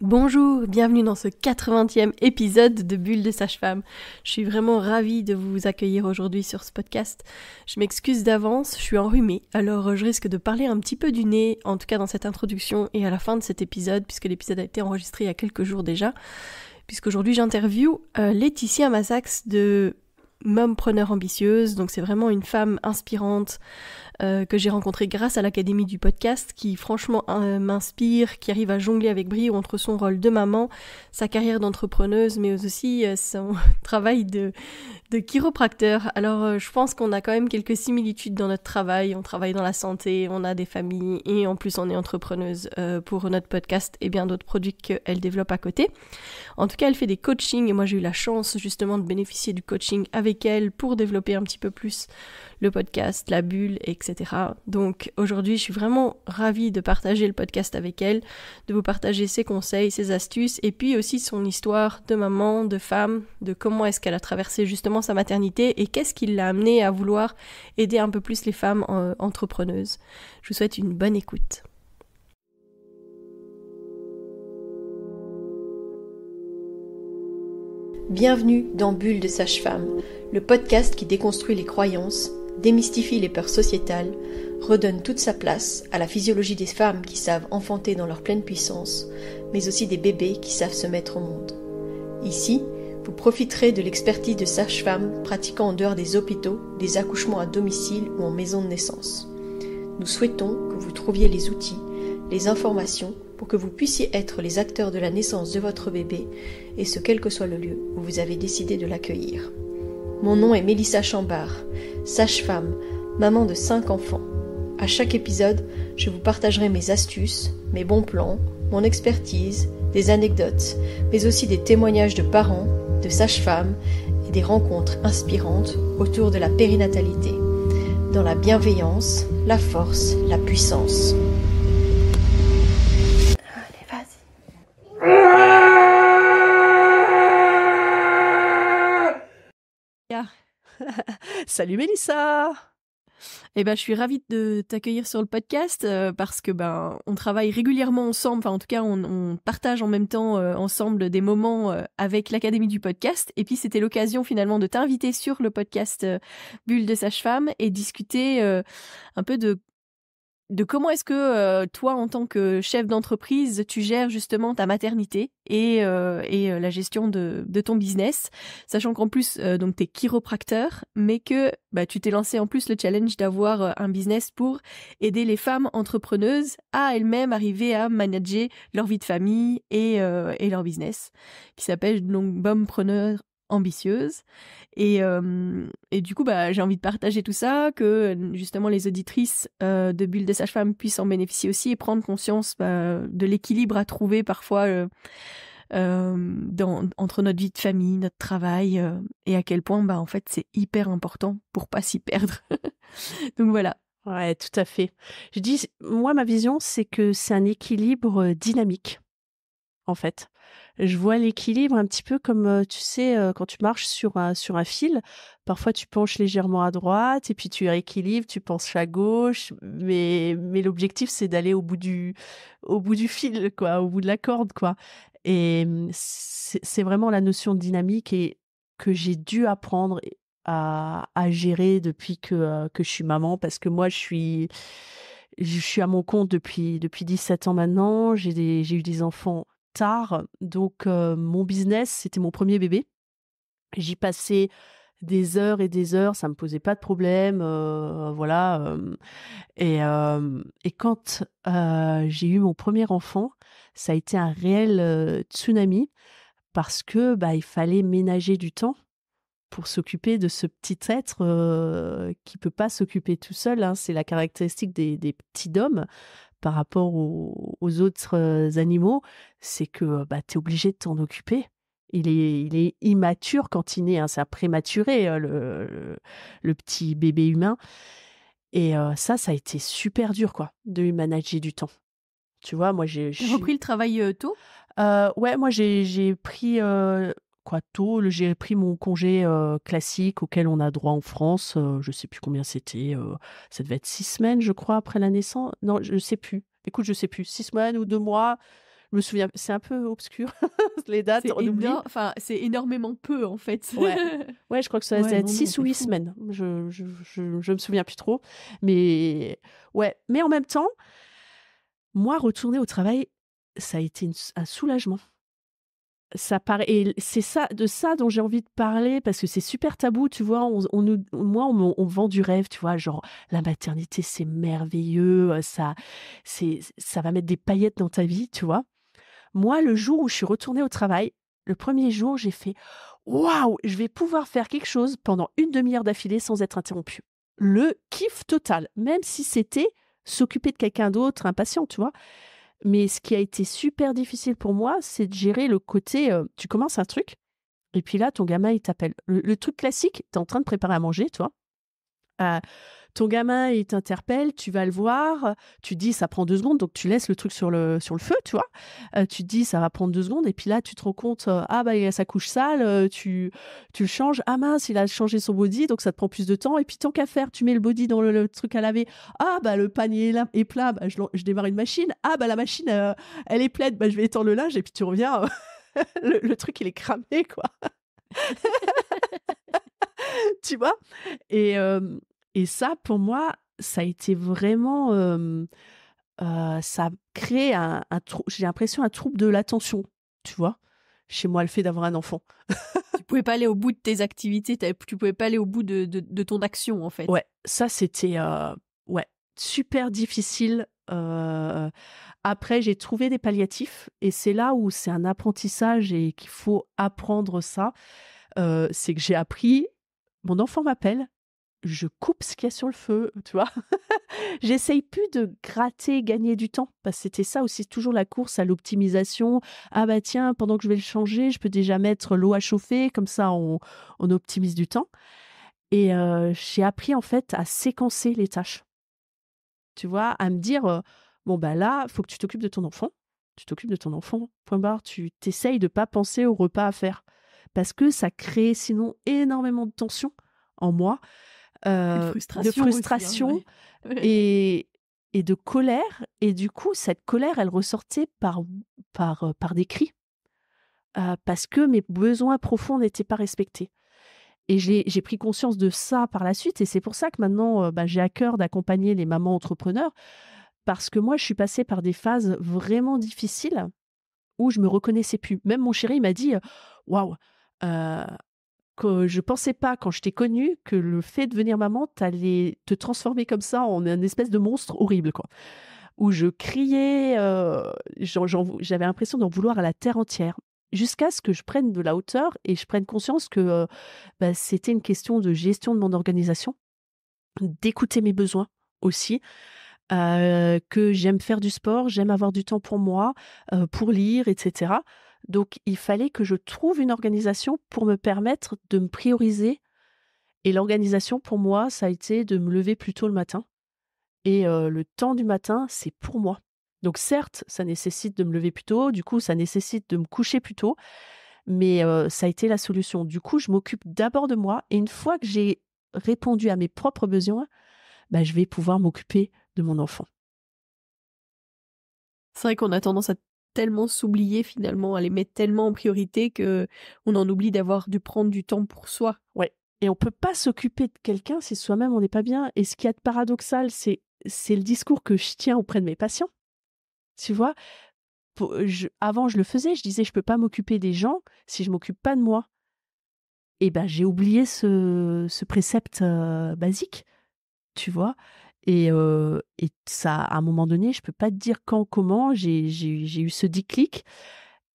Bonjour, bienvenue dans ce 80e épisode de Bulle de Sage-Femme. Je suis vraiment ravie de vous accueillir aujourd'hui sur ce podcast. Je m'excuse d'avance, je suis enrhumée, alors je risque de parler un petit peu du nez, en tout cas dans cette introduction et à la fin de cet épisode, puisque l'épisode a été enregistré il y a quelques jours déjà, puisqu'aujourd'hui j'interviewe Laetitia Massax de Mompreneur Ambitieuse, donc c'est vraiment une femme inspirante que j'ai rencontrée grâce à l'Académie du podcast, qui franchement m'inspire, qui arrive à jongler avec brio entre son rôle de maman, sa carrière d'entrepreneuse, mais aussi son travail de chiropracteur. Alors je pense qu'on a quand même quelques similitudes dans notre travail, on travaille dans la santé, on a des familles et en plus on est entrepreneuse pour notre podcast et bien d'autres produits qu'elle développe à côté. En tout cas, elle fait des coachings et moi j'ai eu la chance justement de bénéficier du coaching avec elle pour développer un petit peu plus le podcast, la bulle, etc. Donc aujourd'hui, je suis vraiment ravie de partager le podcast avec elle, de vous partager ses conseils, ses astuces et puis aussi son histoire de maman, de femme, de comment est-ce qu'elle a traversé justement sa maternité et qu'est-ce qui l'a amenée à vouloir aider un peu plus les femmes entrepreneuses. Je vous souhaite une bonne écoute. Bienvenue dans Bulle de Sage-Femme, le podcast qui déconstruit les croyances, démystifie les peurs sociétales, redonne toute sa place à la physiologie des femmes qui savent enfanter dans leur pleine puissance, mais aussi des bébés qui savent se mettre au monde. Ici, vous profiterez de l'expertise de sages-femmes pratiquant en dehors des hôpitaux, des accouchements à domicile ou en maison de naissance. Nous souhaitons que vous trouviez les outils, les informations pour que vous puissiez être les acteurs de la naissance de votre bébé, et ce quel que soit le lieu où vous avez décidé de l'accueillir. Mon nom est Mélissa Chambard, sage-femme, maman de 5 enfants. À chaque épisode, je vous partagerai mes astuces, mes bons plans, mon expertise, des anecdotes, mais aussi des témoignages de parents, de sages-femmes et des rencontres inspirantes autour de la périnatalité, dans la bienveillance, la force, la puissance. Allez, vas-y. Salut Mélissa! Eh ben, je suis ravie de t'accueillir sur le podcast parce que on travaille régulièrement ensemble, enfin en tout cas on partage en même temps ensemble des moments avec l'Académie du podcast et puis c'était l'occasion finalement de t'inviter sur le podcast Bulle de Sage-Femme et discuter un peu de comment est-ce que toi, en tant que chef d'entreprise, tu gères justement ta maternité et la gestion de ton business, sachant qu'en plus, donc t'es chiropracteur, mais que tu t'es lancé en plus le challenge d'avoir un business pour aider les femmes entrepreneuses à elles-mêmes arriver à manager leur vie de famille et leur business, qui s'appelle donc Mompreneur Ambitieuse. Et du coup, j'ai envie de partager tout ça, que justement les auditrices de Bulle de Sage-Femme puissent en bénéficier aussi et prendre conscience de l'équilibre à trouver parfois entre notre vie de famille, notre travail, et à quel point en fait c'est hyper important pour pas s'y perdre. Donc voilà. Ouais, tout à fait. Je dis, moi, ma vision, c'est que c'est un équilibre dynamique, en fait. Je vois l'équilibre un petit peu comme, tu sais, quand tu marches sur un fil, parfois tu penches légèrement à droite et puis tu rééquilibres, tu penches à gauche, mais l'objectif, c'est d'aller au bout du fil, quoi, au bout de la corde, quoi. Et c'est vraiment la notion de dynamique et que j'ai dû apprendre à gérer depuis que je suis maman, parce que moi, je suis à mon compte depuis 17 ans maintenant. J'ai eu des enfants tard, donc mon business, c'était mon premier bébé. J'y passais des heures et des heures, ça me posait pas de problème, voilà, et quand j'ai eu mon premier enfant, ça a été un réel tsunami parce que il fallait ménager du temps pour s'occuper de ce petit être qui peut pas s'occuper tout seul, hein. C'est la caractéristique des petits d'hommes par rapport aux autres animaux, c'est que tu es obligé de t'en occuper. Il est immature quand il naît, hein, c'est un prématuré, le petit bébé humain. Et ça a été super dur, quoi, de lui manager du temps. Tu vois, moi, T'as repris le travail tôt ? Ouais, moi, j'ai pris tôt. J'ai pris mon congé classique auquel on a droit en France. Je sais plus combien c'était. Ça devait être 6 semaines, je crois, après la naissance. Non, je sais plus. Écoute, je sais plus. 6 semaines ou 2 mois. Je me souviens, c'est un peu obscur, les dates, C'est on oublie. enfin, c'est énormément peu, en fait. Ouais. Ouais, je crois que ça doit Ouais, être non, non, 6 ou c'est 8 fou. semaines. Je me souviens plus trop. Mais ouais. Mais en même temps, moi, retourner au travail, ça a été un soulagement. Ça paraît, et c'est ça, de ça dont j'ai envie de parler parce que c'est super tabou, tu vois. On vend du rêve, tu vois, genre la maternité, c'est merveilleux, ça va mettre des paillettes dans ta vie, tu vois. Moi, le jour où je suis retournée au travail, le premier jour, j'ai fait waouh, je vais pouvoir faire quelque chose pendant une demi-heure d'affilée sans être interrompue. Le kiff total, même si c'était s'occuper de quelqu'un d'autre, un patient, tu vois. Mais ce qui a été super difficile pour moi, c'est de gérer le côté, tu commences un truc, et puis là, ton gamin, il t'appelle. Le truc classique, tu es en train de préparer à manger, toi. Ton gamin, il t'interpelle, tu vas le voir, tu dis ça prend 2 secondes, donc tu laisses le truc sur le feu, tu vois. Tu te dis ça va prendre 2 secondes, et puis là, tu te rends compte, ah bah il a sa couche sale, tu le changes, ah mince, il a changé son body, donc ça te prend plus de temps, et puis tant qu'à faire, tu mets le body dans le truc à laver, ah bah le panier est plat, bah, je démarre une machine, ah bah la machine, elle est pleine, bah je vais étendre le linge, et puis tu reviens, le truc il est cramé, quoi. Tu vois. Et, et ça, pour moi, ça a été vraiment, ça a créé j'ai l'impression, un trouble de l'attention, tu vois, chez moi, le fait d'avoir un enfant. Tu pouvais pas aller au bout de tes activités, tu pouvais pas aller au bout de ton action, en fait. Ouais, ça, c'était ouais, super difficile. Après, j'ai trouvé des palliatifs, et c'est là où c'est un apprentissage et qu'il faut apprendre ça. C'est que j'ai appris, mon enfant m'appelle, je coupe ce qu'il y a sur le feu, tu vois. J'essaye plus de gratter, gagner du temps, parce que c'était ça aussi, toujours la course à l'optimisation. Ah bah tiens, pendant que je vais le changer, je peux déjà mettre l'eau à chauffer, comme ça on optimise du temps. Et j'ai appris en fait à séquencer les tâches, tu vois, à me dire, bon bah là, faut que tu t'occupes de ton enfant. Tu t'occupes de ton enfant, point barre, tu t'essayes de pas penser au repas à faire. Parce que ça crée sinon énormément de tension en moi, Et de de frustration aussi, hein, frustration, ouais. Ouais. et de colère, et du coup, cette colère, elle ressortait par des cris, parce que mes besoins profonds n'étaient pas respectés, et j'ai pris conscience de ça par la suite, et c'est pour ça que maintenant, bah, j'ai à cœur d'accompagner les mamans entrepreneurs, parce que moi, je suis passée par des phases vraiment difficiles où je me reconnaissais plus. Même mon chéri m'a dit, «Waouh, heu, que je pensais pas, quand je t'ai connue, que le fait de devenir maman, t'allais te transformer comme ça en un espèce de monstre horrible, quoi.» Où je criais, j'avais l'impression d'en vouloir à la terre entière. Jusqu'à ce que je prenne de la hauteur et je prenne conscience que, bah, c'était une question de gestion de mon organisation, d'écouter mes besoins aussi, que j'aime faire du sport, j'aime avoir du temps pour moi, pour lire, et cetera. Donc il fallait que je trouve une organisation pour me permettre de me prioriser, et l'organisation pour moi, ça a été de me lever plus tôt le matin, et le temps du matin, c'est pour moi. Donc certes, ça nécessite de me lever plus tôt, du coup, ça nécessite de me coucher plus tôt, mais ça a été la solution. Du coup, je m'occupe d'abord de moi, et une fois que j'ai répondu à mes propres besoins, bah, je vais pouvoir m'occuper de mon enfant. C'est vrai qu'on a tendance à tellement s'oublier finalement, à les mettre tellement en priorité que on en oublie dû prendre du temps pour soi. Ouais, et on peut pas s'occuper de quelqu'un si soi-même on n'est pas bien, et ce qui est paradoxal, c'est le discours que je tiens auprès de mes patients, tu vois? Avant, je le faisais, je disais: «Je peux pas m'occuper des gens si je m'occupe pas de moi», et ben, j'ai oublié ce précepte, basique, tu vois? Et ça, à un moment donné, je peux pas te dire quand, comment, j'ai eu ce déclic,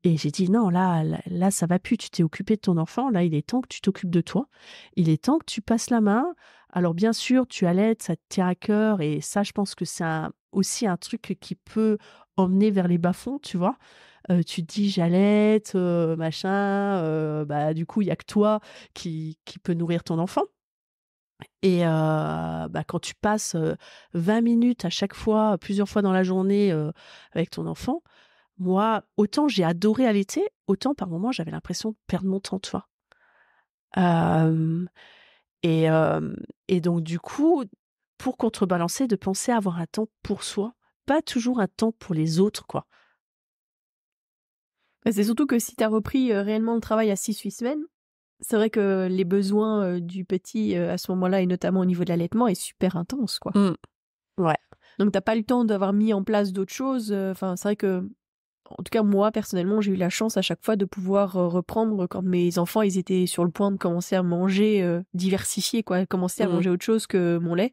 et j'ai dit: «Non, là, ça va plus, tu t'es occupé de ton enfant, là, il est temps que tu t'occupes de toi. Il est temps que tu passes la main.» Alors bien sûr, tu allaites, ça te tient à cœur, et ça, je pense que c'est aussi un truc qui peut emmener vers les bas-fonds, tu vois? Tu te dis: «J'allaite, machin», bah, du coup, il y a que toi qui peut nourrir ton enfant, et bah, quand tu passes, 20 minutes à chaque fois, plusieurs fois dans la journée, avec ton enfant, moi, autant j'ai adoré allaiter, autant par moments j'avais l'impression de perdre mon temps, tu vois? Hem et hem et donc du coup, pour contrebalancer, de penser à avoir un temps pour soi, pas toujours un temps pour les autres, quoi. C'est surtout que si tu as repris réellement le travail à 6-8 semaines, c'est vrai que les besoins du petit à ce moment-là, et notamment au niveau de l'allaitement, est super intense, quoi. Ouais. Donc t'as pas le temps d'avoir mis en place d'autres choses. Enfin, c'est vrai que, en tout cas moi personnellement, j'ai eu la chance à chaque fois de pouvoir reprendre quand mes enfants ils étaient sur le point de commencer à manger diversifié, quoi, commencer à manger autre chose que mon lait.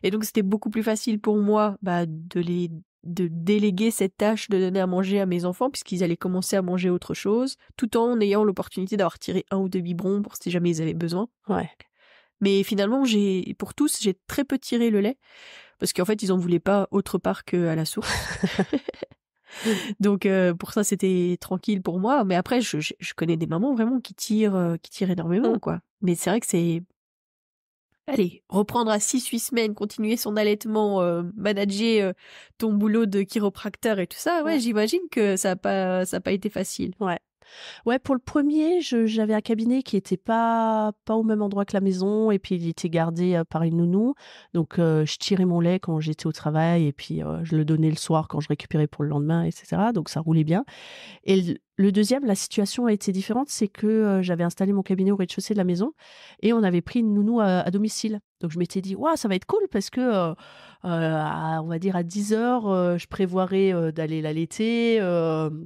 Et donc c'était beaucoup plus facile pour moi de déléguer cette tâche de donner à manger à mes enfants puisqu'ils allaient commencer à manger autre chose, tout en ayant l'opportunité d'avoir tiré 1 ou 2 biberons pour si jamais ils avaient besoin. Ouais. Mais finalement, pour tous, j'ai très peu tiré le lait parce qu'en fait, ils en voulaient pas autre part qu'à la source. Donc pour ça, c'était tranquille pour moi. Mais après, je connais des mamans vraiment qui tirent énormément, quoi. Mais c'est vrai que c'est... Allez, reprendre à 6-8 semaines, continuer son allaitement, manager ton boulot de chiropracteur et tout ça, ouais, j'imagine que ça a pas été facile. Ouais. Ouais, pour le premier, j'avais un cabinet qui était pas au même endroit que la maison et puis il était gardé par une nounou. Donc je tirais mon lait quand j'étais au travail et puis je le donnais le soir quand je récupérais pour le lendemain, etc. Donc ça roulait bien. Et le deuxième, la situation a été différente, c'est que j'avais installé mon cabinet au rez-de-chaussée de la maison et on avait pris une nounou à domicile. Donc je m'étais dit, waouh, ça va être cool parce que, on va dire à 10 heures, je prévoirais d'aller l'allaiter.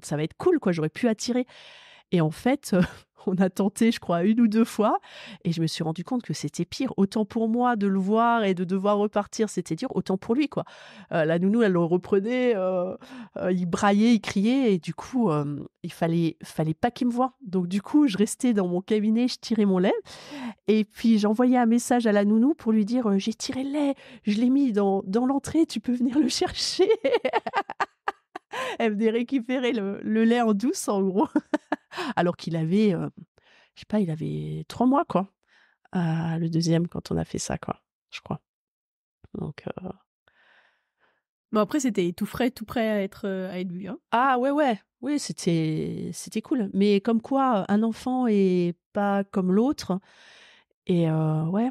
Ça va être cool, quoi. J'aurais pu attirer. Et en fait, on a tenté, je crois, 1 ou 2 fois et je me suis rendu compte que c'était pire. Autant pour moi de le voir et de devoir repartir, c'était dur, autant pour lui, quoi. La nounou, elle le reprenait, il braillait, il criait et du coup, il fallait pas qu'il me voie. Donc du coup, je restais dans mon cabinet, je tirais mon lait et puis j'envoyais un message à la nounou pour lui dire, «J'ai tiré le lait, je l'ai mis dans l'entrée, tu peux venir le chercher?» Elle venait récupérer le lait en douce, en gros. Alors qu'il avait, je sais pas, il avait 3 mois, quoi, le deuxième quand on a fait ça, quoi, je crois. Donc Bon après, c'était tout frais, tout prêt à être vu, hein. ah ouais, ouais, oui, c'était cool. Mais comme quoi, un enfant est pas comme l'autre et ouais.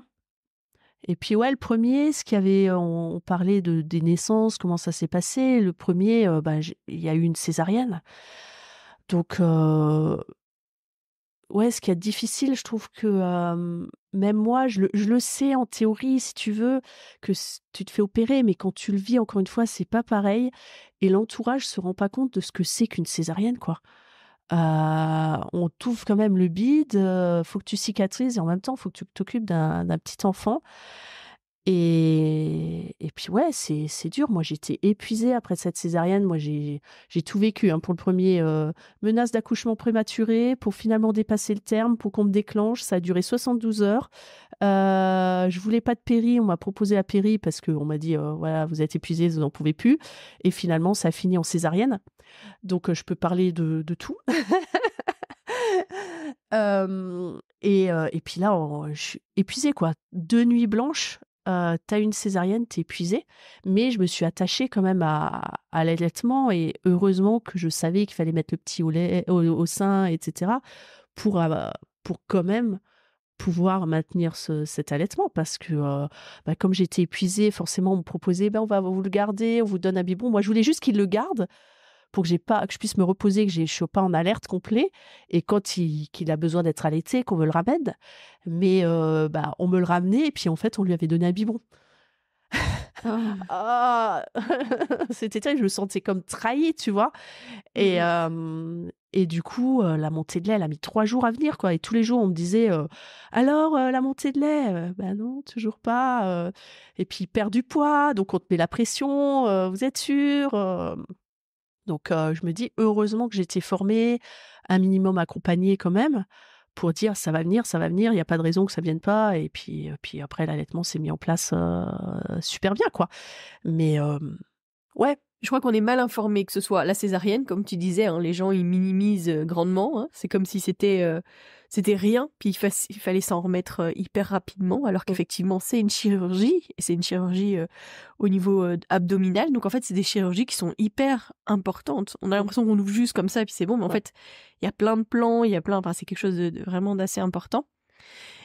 Et puis ouais, le premier, ce qu'il y avait, on parlait des naissances, comment ça s'est passé. Le premier, bah, il y a eu une césarienne. Donc ouais, ce qui est difficile, je trouve que, même moi, je le sais en théorie, si tu veux, que tu te fais opérer, mais quand tu le vis, encore une fois, c'est pas pareil et l'entourage se rend pas compte de ce que c'est qu'une césarienne, quoi. On t'ouvre quand même le bide, faut que tu cicatrises et en même temps, faut que tu t'occupes d'un petit enfant et puis ouais, c'est dur. Moi, j'étais épuisée après cette césarienne. Moi, j'ai tout vécu, hein. Pour le premier, menace d'accouchement prématuré, pour finalement dépasser le terme, pour qu'on me déclenche. Ça a duré 72 heures. Je voulais pas de péri. On m'a proposé la péri parce qu'on m'a dit, «Voilà, vous êtes épuisée, vous n'en pouvez plus» et finalement, ça a fini en césarienne. Donc je peux parler de tout. Et puis là, je suis épuisée, quoi. 2 nuits blanches, tu une césarienne, tu épuisée. Mais je me suis attachée quand même à l'allaitement et heureusement que je savais qu'il fallait mettre le petit au lait au sein et cetera pour quand même pouvoir maintenir cet allaitement parce que, bah, comme j'étais épuisée, forcément on me proposait: «Ben, on va vous le garder, on vous donne un biberon». Moi, je voulais juste qu'il le garde pour que je puisse me reposer, que je sois pas en alerte complet et quand qu'il a besoin d'être allaité, qu'on me le ramène. Mais bah, on me le ramenait et puis en fait, on lui avait donné un biberon. Ah. Ah! C'était terrible, je me sentais comme trahie, tu vois? Et Mmh. et du coup, la montée de lait, elle a mis 3 jours à venir, quoi et tous les jours, on me disait, «Alors, la montée de lait?» «Bah non, toujours pas», et puis: «Il perd du poids, donc on te met la pression, vous êtes sûrs?» Donc je me dis: «Heureusement que j'ai été formée, un minimum accompagnée quand même, pour dire: ça va venir, il y a pas de raison que ça vienne pas» et puis après l'allaitement s'est mis en place, super bien, quoi. Mais ouais, Je crois qu'on est mal informé, que ce soit la césarienne, comme tu disais, hein, les gens ils minimisent grandement, hein. C'est comme si c'était rien, puis il fallait s'en remettre hyper rapidement, alors mmh, qu'effectivement c'est une chirurgie, et c'est une chirurgie au niveau abdominal. Donc en fait, c'est des chirurgies qui sont hyper importantes. On a mmh, l'impression qu'on ouvre juste comme ça, puis c'est bon, mais en ouais, fait, il y a plein de plans, il y a plein, enfin, c'est quelque chose vraiment d'assez important.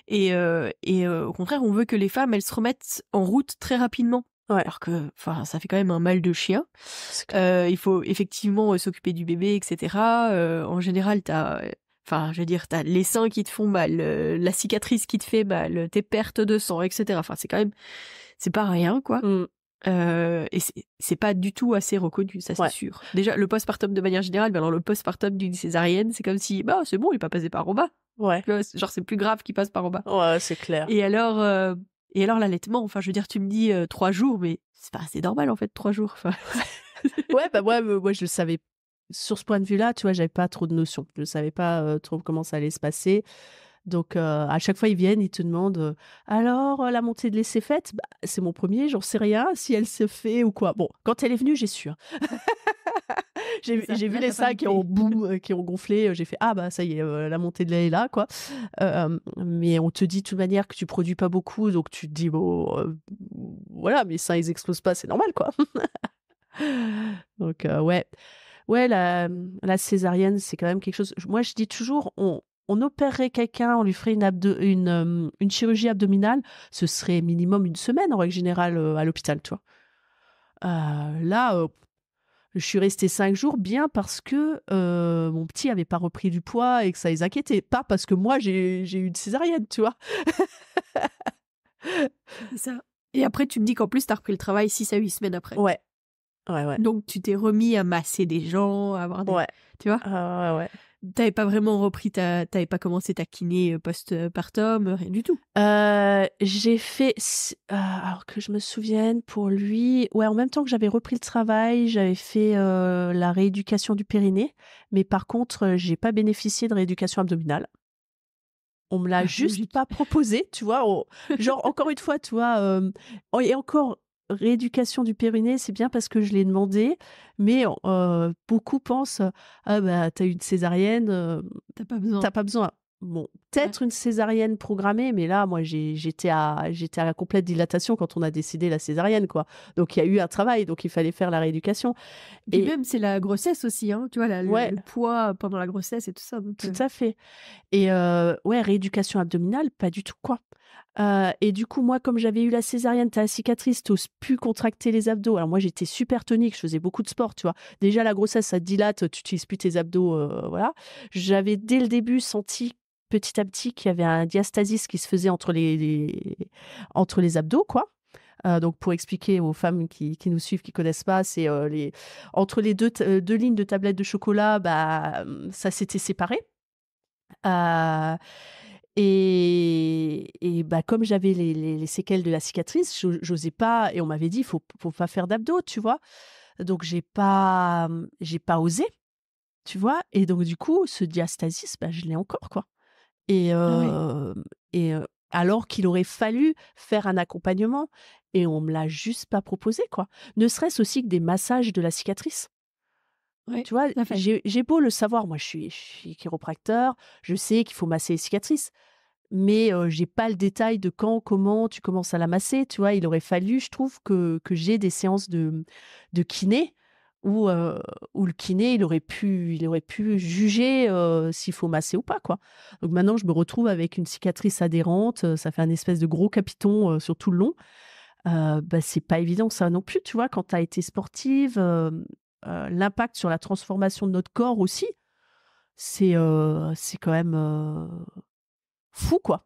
Et au contraire, on veut que les femmes, elles se remettent en route très rapidement. Ouais. Alors que, enfin, ça fait quand même un mal de chien. C'est clair. Il faut effectivement s'occuper du bébé, etc. En général, enfin, je veux dire, t'as les seins qui te font mal, la cicatrice qui te fait mal, tes pertes de sang, etc. Enfin, c'est pas rien, quoi. Mmh. Et c'est pas du tout assez reconnu, ça c'est Ouais. sûr. Déjà, le postpartum de manière générale, mais alors le postpartum d'une césarienne, c'est comme si, bah, c'est bon, il est pas passé par en bas. Ouais. Tu vois, genre, c'est plus grave qu'il passe par en bas. Ouais, c'est clair. Et alors, l'allaitement, enfin, je veux dire, tu me dis 3 jours, mais c'est normal en fait, 3 jours. Enfin, Ouais, bah moi je le savais. Sur ce point de vue-là, tu vois, j'avais pas trop de notions. Je savais pas trop comment ça allait se passer. Donc à chaque fois ils viennent, ils te demandent alors la montée de lait s'est faite. Bah, c'est mon premier, j'en sais rien si elle se fait ou quoi. Bon, quand elle est venue, j'ai su. Hein. c'est ça. J'ai vu Là, les t'as pas seins qui douté. ont boum, qui ont gonflé. J'ai fait ah bah ça y est, la montée de lait est là quoi. Mais on te dit de toute manière que tu produis pas beaucoup, donc tu te dis bon voilà, mes seins ils explosent pas, c'est normal quoi. Donc ouais. Ouais, la césarienne, c'est quand même quelque chose. Moi, je dis toujours, on opérerait quelqu'un, on lui ferait une chirurgie abdominale, ce serait minimum une semaine en règle générale à l'hôpital, tu vois. Là, je suis restée 5 jours bien parce que mon petit avait pas repris du poids et que ça les inquiétait, pas parce que moi j'ai eu une césarienne, tu vois. C'est ça. Et après, tu me dis qu'en plus, t'as repris le travail 6 à 8 semaines après. Ouais, ouais. Donc, tu t'es remis à masser des gens, à avoir des. Ouais. Tu vois, Ouais. t'avais pas vraiment t'avais pas commencé ta kiné post-partum, rien du tout. J'ai fait, alors que je me souvienne, pour lui, ouais, en même temps que j'avais repris le travail, j'avais fait la rééducation du périnée, mais par contre, j'ai pas bénéficié de rééducation abdominale. On me l'a Ah, juste logique. pas proposé, tu vois. Genre, encore une fois, tu vois, et encore, rééducation du périnée, c'est bien parce que je l'ai demandé, mais beaucoup pensent, ah bah, t'as eu une césarienne, T'as pas besoin. t'as pas besoin. Bon, Ouais. peut-être une césarienne programmée, mais là, moi, j'étais à la complète dilatation quand on a décidé la césarienne, quoi. Donc, il y a eu un travail, donc il fallait faire la rééducation. Puis Et même, c'est la grossesse aussi, hein. Tu vois, ouais, le poids pendant la grossesse et tout ça. Donc, tout à fait. Et ouais, rééducation abdominale, pas du tout, quoi. Et du coup, moi, comme j'avais eu la césarienne, t'as la cicatrice, t'oses plus contracter les abdos. Alors moi, j'étais super tonique, je faisais beaucoup de sport, tu vois. Déjà, la grossesse, ça te dilate, tu utilises plus tes abdos, voilà. J'avais dès le début senti petit à petit qu'il y avait un diastasis qui se faisait entre les abdos, quoi. Donc pour expliquer aux femmes qui nous suivent, qui connaissent pas, c'est entre les deux lignes de tablettes de chocolat, bah, ça s'était séparé. Heu et bah, comme j'avais les séquelles de la cicatrice, j'osais pas et on m'avait dit: «Faut pas faire d'abdos», tu vois? Donc j'ai pas osé, tu vois? Et donc du coup, ce diastasis, bah, je l'ai encore, quoi. Et Ah ouais. alors qu'il aurait fallu faire un accompagnement et on me l'a juste pas proposé, quoi. Ne serait-ce aussi que des massages de la cicatrice. Ouais, Tu vois? tout à fait. J'ai beau le savoir, moi je suis chiropracteur, je sais qu'il faut masser les cicatrices, mais j'ai pas le détail de quand, comment tu commences à la masser, tu vois? Il aurait fallu, je trouve, que j'ai des séances de kiné où le kiné, il aurait pu juger, s'il faut masser ou pas, quoi. Donc maintenant, je me retrouve avec une cicatrice adhérente, ça fait un espèce de gros capiton, sur tout le long. Bah, c'est pas évident ça non plus, tu vois? Quand tu as été sportive, l'impact sur la transformation de notre corps aussi, c'est quand même, fou, quoi.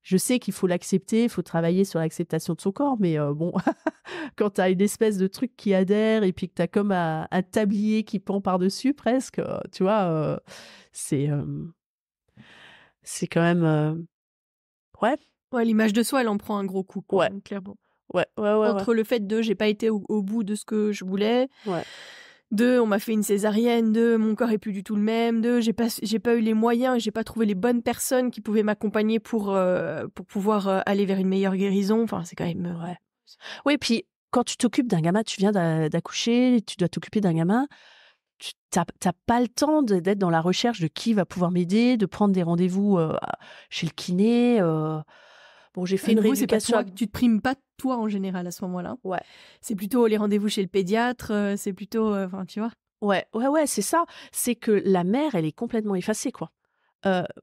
Je sais qu'il faut l'accepter, il faut travailler sur l'acceptation de son corps, mais bon, quand tu as une espèce de truc qui adhère et puis que tu as comme un tablier qui pend par-dessus presque, tu vois? C'est, c'est quand même, ouais, Ouais, l'image de soi, elle en prend un gros coup, quoi, ouais, hein, clairement. ouais, Entre le fait de j'ai pas été au bout de ce que je voulais, ouais. de on m'a fait une césarienne, de mon corps est plus du tout le même, de j'ai pas eu les moyens, j'ai pas trouvé les bonnes personnes qui pouvaient m'accompagner pour pouvoir aller vers une meilleure guérison. Enfin, c'est quand même. Ouais. Oui, puis quand tu t'occupes d'un gamin, tu viens d'accoucher, tu dois t'occuper d'un gamin, tu tu pas le temps d'être dans la recherche de qui va pouvoir m'aider, de prendre des rendez-vous, chez le kiné, bon, j'ai fait À une nouveau, c'est pas rééducation toi, tu te primes pas toi en général à ce moment-là. ouais, C'est plutôt les rendez-vous chez le pédiatre, c'est plutôt, enfin, tu vois. ouais, c'est ça. C'est que la mère, elle est complètement effacée, quoi.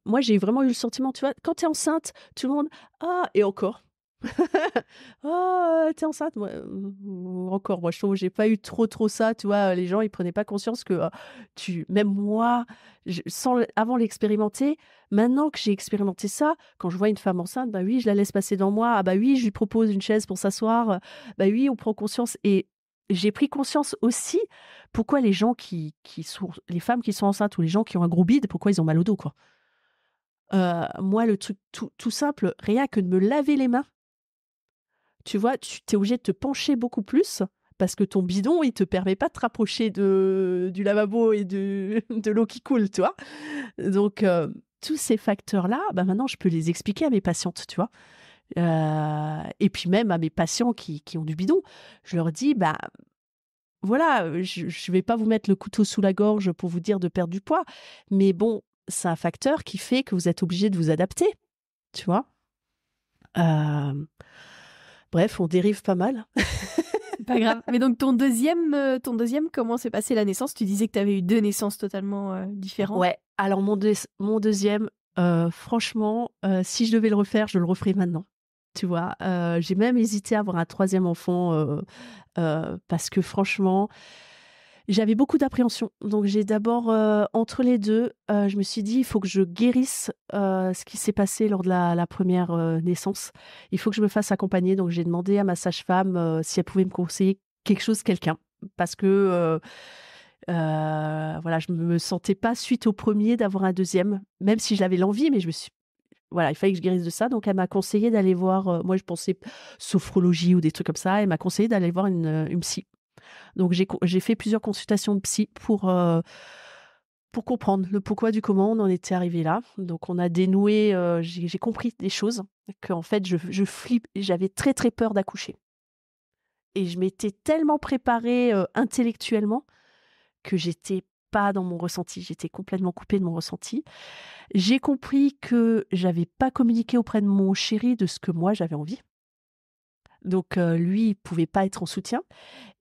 Moi, j'ai vraiment eu le sentiment, tu vois, quand tu es enceinte, tout le monde: «Ah» et encore. «Oh, tu enceinte?» Moi, encore, moi, je trouve que j'ai pas eu trop ça, tu vois? Les gens, ils prenaient pas conscience que, même moi, avant l'expérimenter, maintenant que j'ai expérimenté ça, quand je vois une femme enceinte, bah oui, je la laisse passer devant moi. Ah bah oui, je lui propose une chaise pour s'asseoir, bah oui, on prend conscience et j'ai pris conscience aussi pourquoi les femmes qui sont enceintes ou les gens qui ont un gros bide, pourquoi ils ont mal au dos, quoi. Moi, le truc tout simple, rien que de me laver les mains, tu vois, tu es obligé de te pencher beaucoup plus parce que ton bidon, il te permet pas de te rapprocher du lavabo et de l'eau qui coule, tu vois? Donc tous ces facteurs-là, bah, maintenant je peux les expliquer à mes patientes, tu vois? Et puis même à mes patients qui ont du bidon, je leur dis: «Bah, voilà, je vais pas vous mettre le couteau sous la gorge pour vous dire de perdre du poids, mais bon, c'est un facteur qui fait que vous êtes obligés de vous adapter», tu vois? Hem, bref, on dérive pas mal. C'est pas grave. Mais donc ton deuxième, comment s'est passée la naissance? Tu disais que tu avais eu 2 naissances totalement, différentes. Ouais, alors mon 2e, franchement, si je devais le refaire, je le referais maintenant, tu vois? J'ai même hésité à avoir un 3e enfant, parce que franchement, j'avais beaucoup d'appréhension. Donc j'ai d'abord, entre les 2, je me suis dit: «Il faut que je guérisse, ce qui s'est passé lors de la 1re, naissance. Il faut que je me fasse accompagner». Donc j'ai demandé à ma sage-femme, si elle pouvait me conseiller quelqu'un. Parce que, voilà, je me sentais pas suite au premier d'avoir un deuxième, même si j'avais l'envie, mais voilà, il fallait que je guérisse de ça. Donc elle m'a conseillé d'aller voir, moi je pensais sophrologie ou des trucs comme ça. Elle m'a conseillé d'aller voir une psy. Donc j'ai fait plusieurs consultations de psy pour comprendre le pourquoi du comment on en était arrivé là. Donc on a dénoué, j'ai compris des choses, qu'en fait j'avais très, très peur d'accoucher et je m'étais tellement préparée, intellectuellement que j'étais pas dans mon ressenti, j'étais complètement coupée de mon ressenti. J'ai compris que j'avais pas communiqué auprès de mon chéri de ce que moi j'avais envie. Donc lui, il pouvait pas être en soutien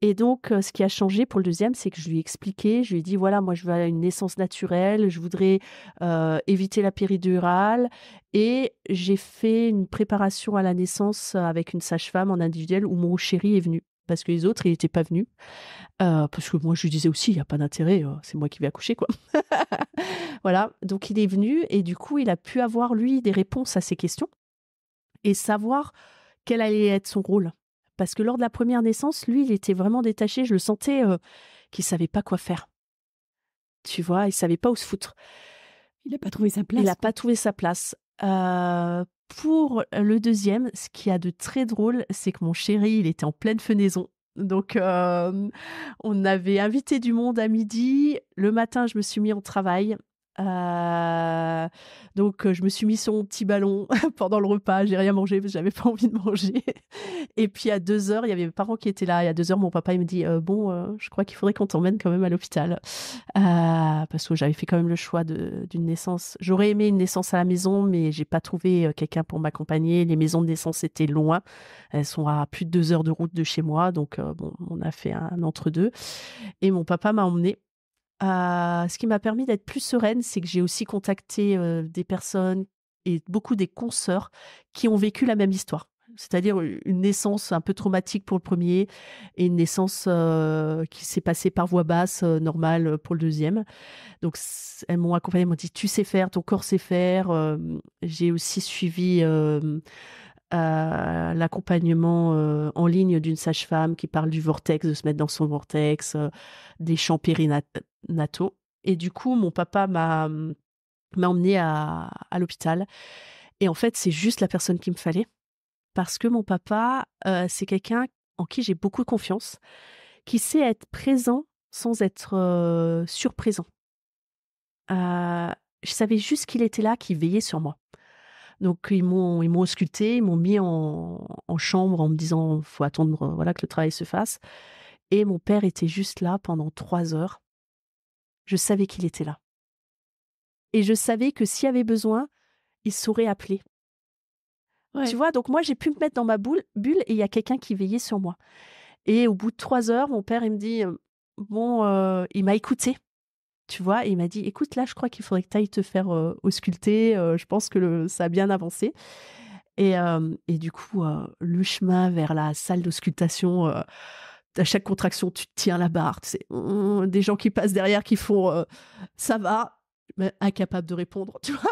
et donc ce qui a changé pour le deuxième, c'est que je lui ai expliqué, je lui ai dit: «Voilà, moi je veux une naissance naturelle, je voudrais, éviter la péridurale» et j'ai fait une préparation à la naissance avec une sage-femme en individuel où mon chéri est venu. Parce que les autres, il était pas venu, parce que moi je lui disais aussi: «Il y a pas d'intérêt, c'est moi qui vais accoucher, quoi». Voilà, donc il est venu et du coup, il a pu avoir lui des réponses à ses questions et savoir quel allait être son rôle. Parce que lors de la première naissance, lui, il était vraiment détaché. Je le sentais, qu'il savait pas quoi faire. Tu vois? Il savait pas où se foutre. Il a pas trouvé sa Il place, a quoi. pas trouvé sa place. Pour le deuxième, ce qu'il y a de très drôle, c'est que mon chéri, il était en pleine fenaison. Donc, on avait invité du monde à midi. Le matin, je me suis mis au travail. Heu, donc, je me suis mis sur mon petit ballon pendant le repas. J'ai rien mangé parce que j'avais pas envie de manger. Et puis à 2 heures, il y avait mes parents qui étaient là et à 2 heures, mon papa il me dit: «Bon, je crois qu'il faudrait qu'on t'emmène quand même à l'hôpital». Parce que j'avais fait quand même le choix d'une naissance. J'aurais aimé une naissance à la maison, mais j'ai pas trouvé, quelqu'un pour m'accompagner. Les maisons de naissance étaient loin. Elles sont à plus de 2 heures de route de chez moi, donc bon, on a fait un entre-deux et mon papa m'a emmenée. Ce qui m'a permis d'être plus sereine, c'est que j'ai aussi contacté, des personnes et beaucoup des consoeurs qui ont vécu la même histoire. C'est-à-dire une naissance un peu traumatique pour le premier et une naissance, qui s'est passée par voie basse, normale, pour le deuxième. Donc elles m'ont accompagnée, elles m'ont dit: «Tu sais faire, ton corps sait faire». J'ai aussi suivi, l'accompagnement, en ligne d'une sage-femme qui parle du vortex, de se mettre dans son vortex, des chants nataux et du coup, mon papa m'a emmenée à l'hôpital et en fait, c'est juste la personne qu'il me fallait parce que mon papa, c'est quelqu'un en qui j'ai beaucoup confiance, qui sait être présent sans être, surprésent. Je savais juste qu'il était là, qu'il veillait sur moi. Donc ils m'ont auscultée, ils m'ont mis en chambre en me disant: «Faut attendre, voilà, que le travail se fasse» et mon père était juste là pendant 3 heures. Je savais qu'il était là et je savais que s'il y avait besoin, il saurait appeler. Tu Ouais. vois? Donc moi, j'ai pu me mettre dans ma bulle et il y a quelqu'un qui veillait sur moi et au bout de 3 heures, mon père, il me dit, bon, il m'a écoutée, tu vois? Et il m'a dit: «Écoute, là, je crois qu'il faudrait que tu ailles te faire, ausculter, je pense que ça a bien avancé». Et du coup, le chemin vers la salle d'auscultation, à chaque contraction, tu te tiens la barre. Tu sais, des gens qui passent derrière qui font ça va, mais incapable de répondre. Tu vois.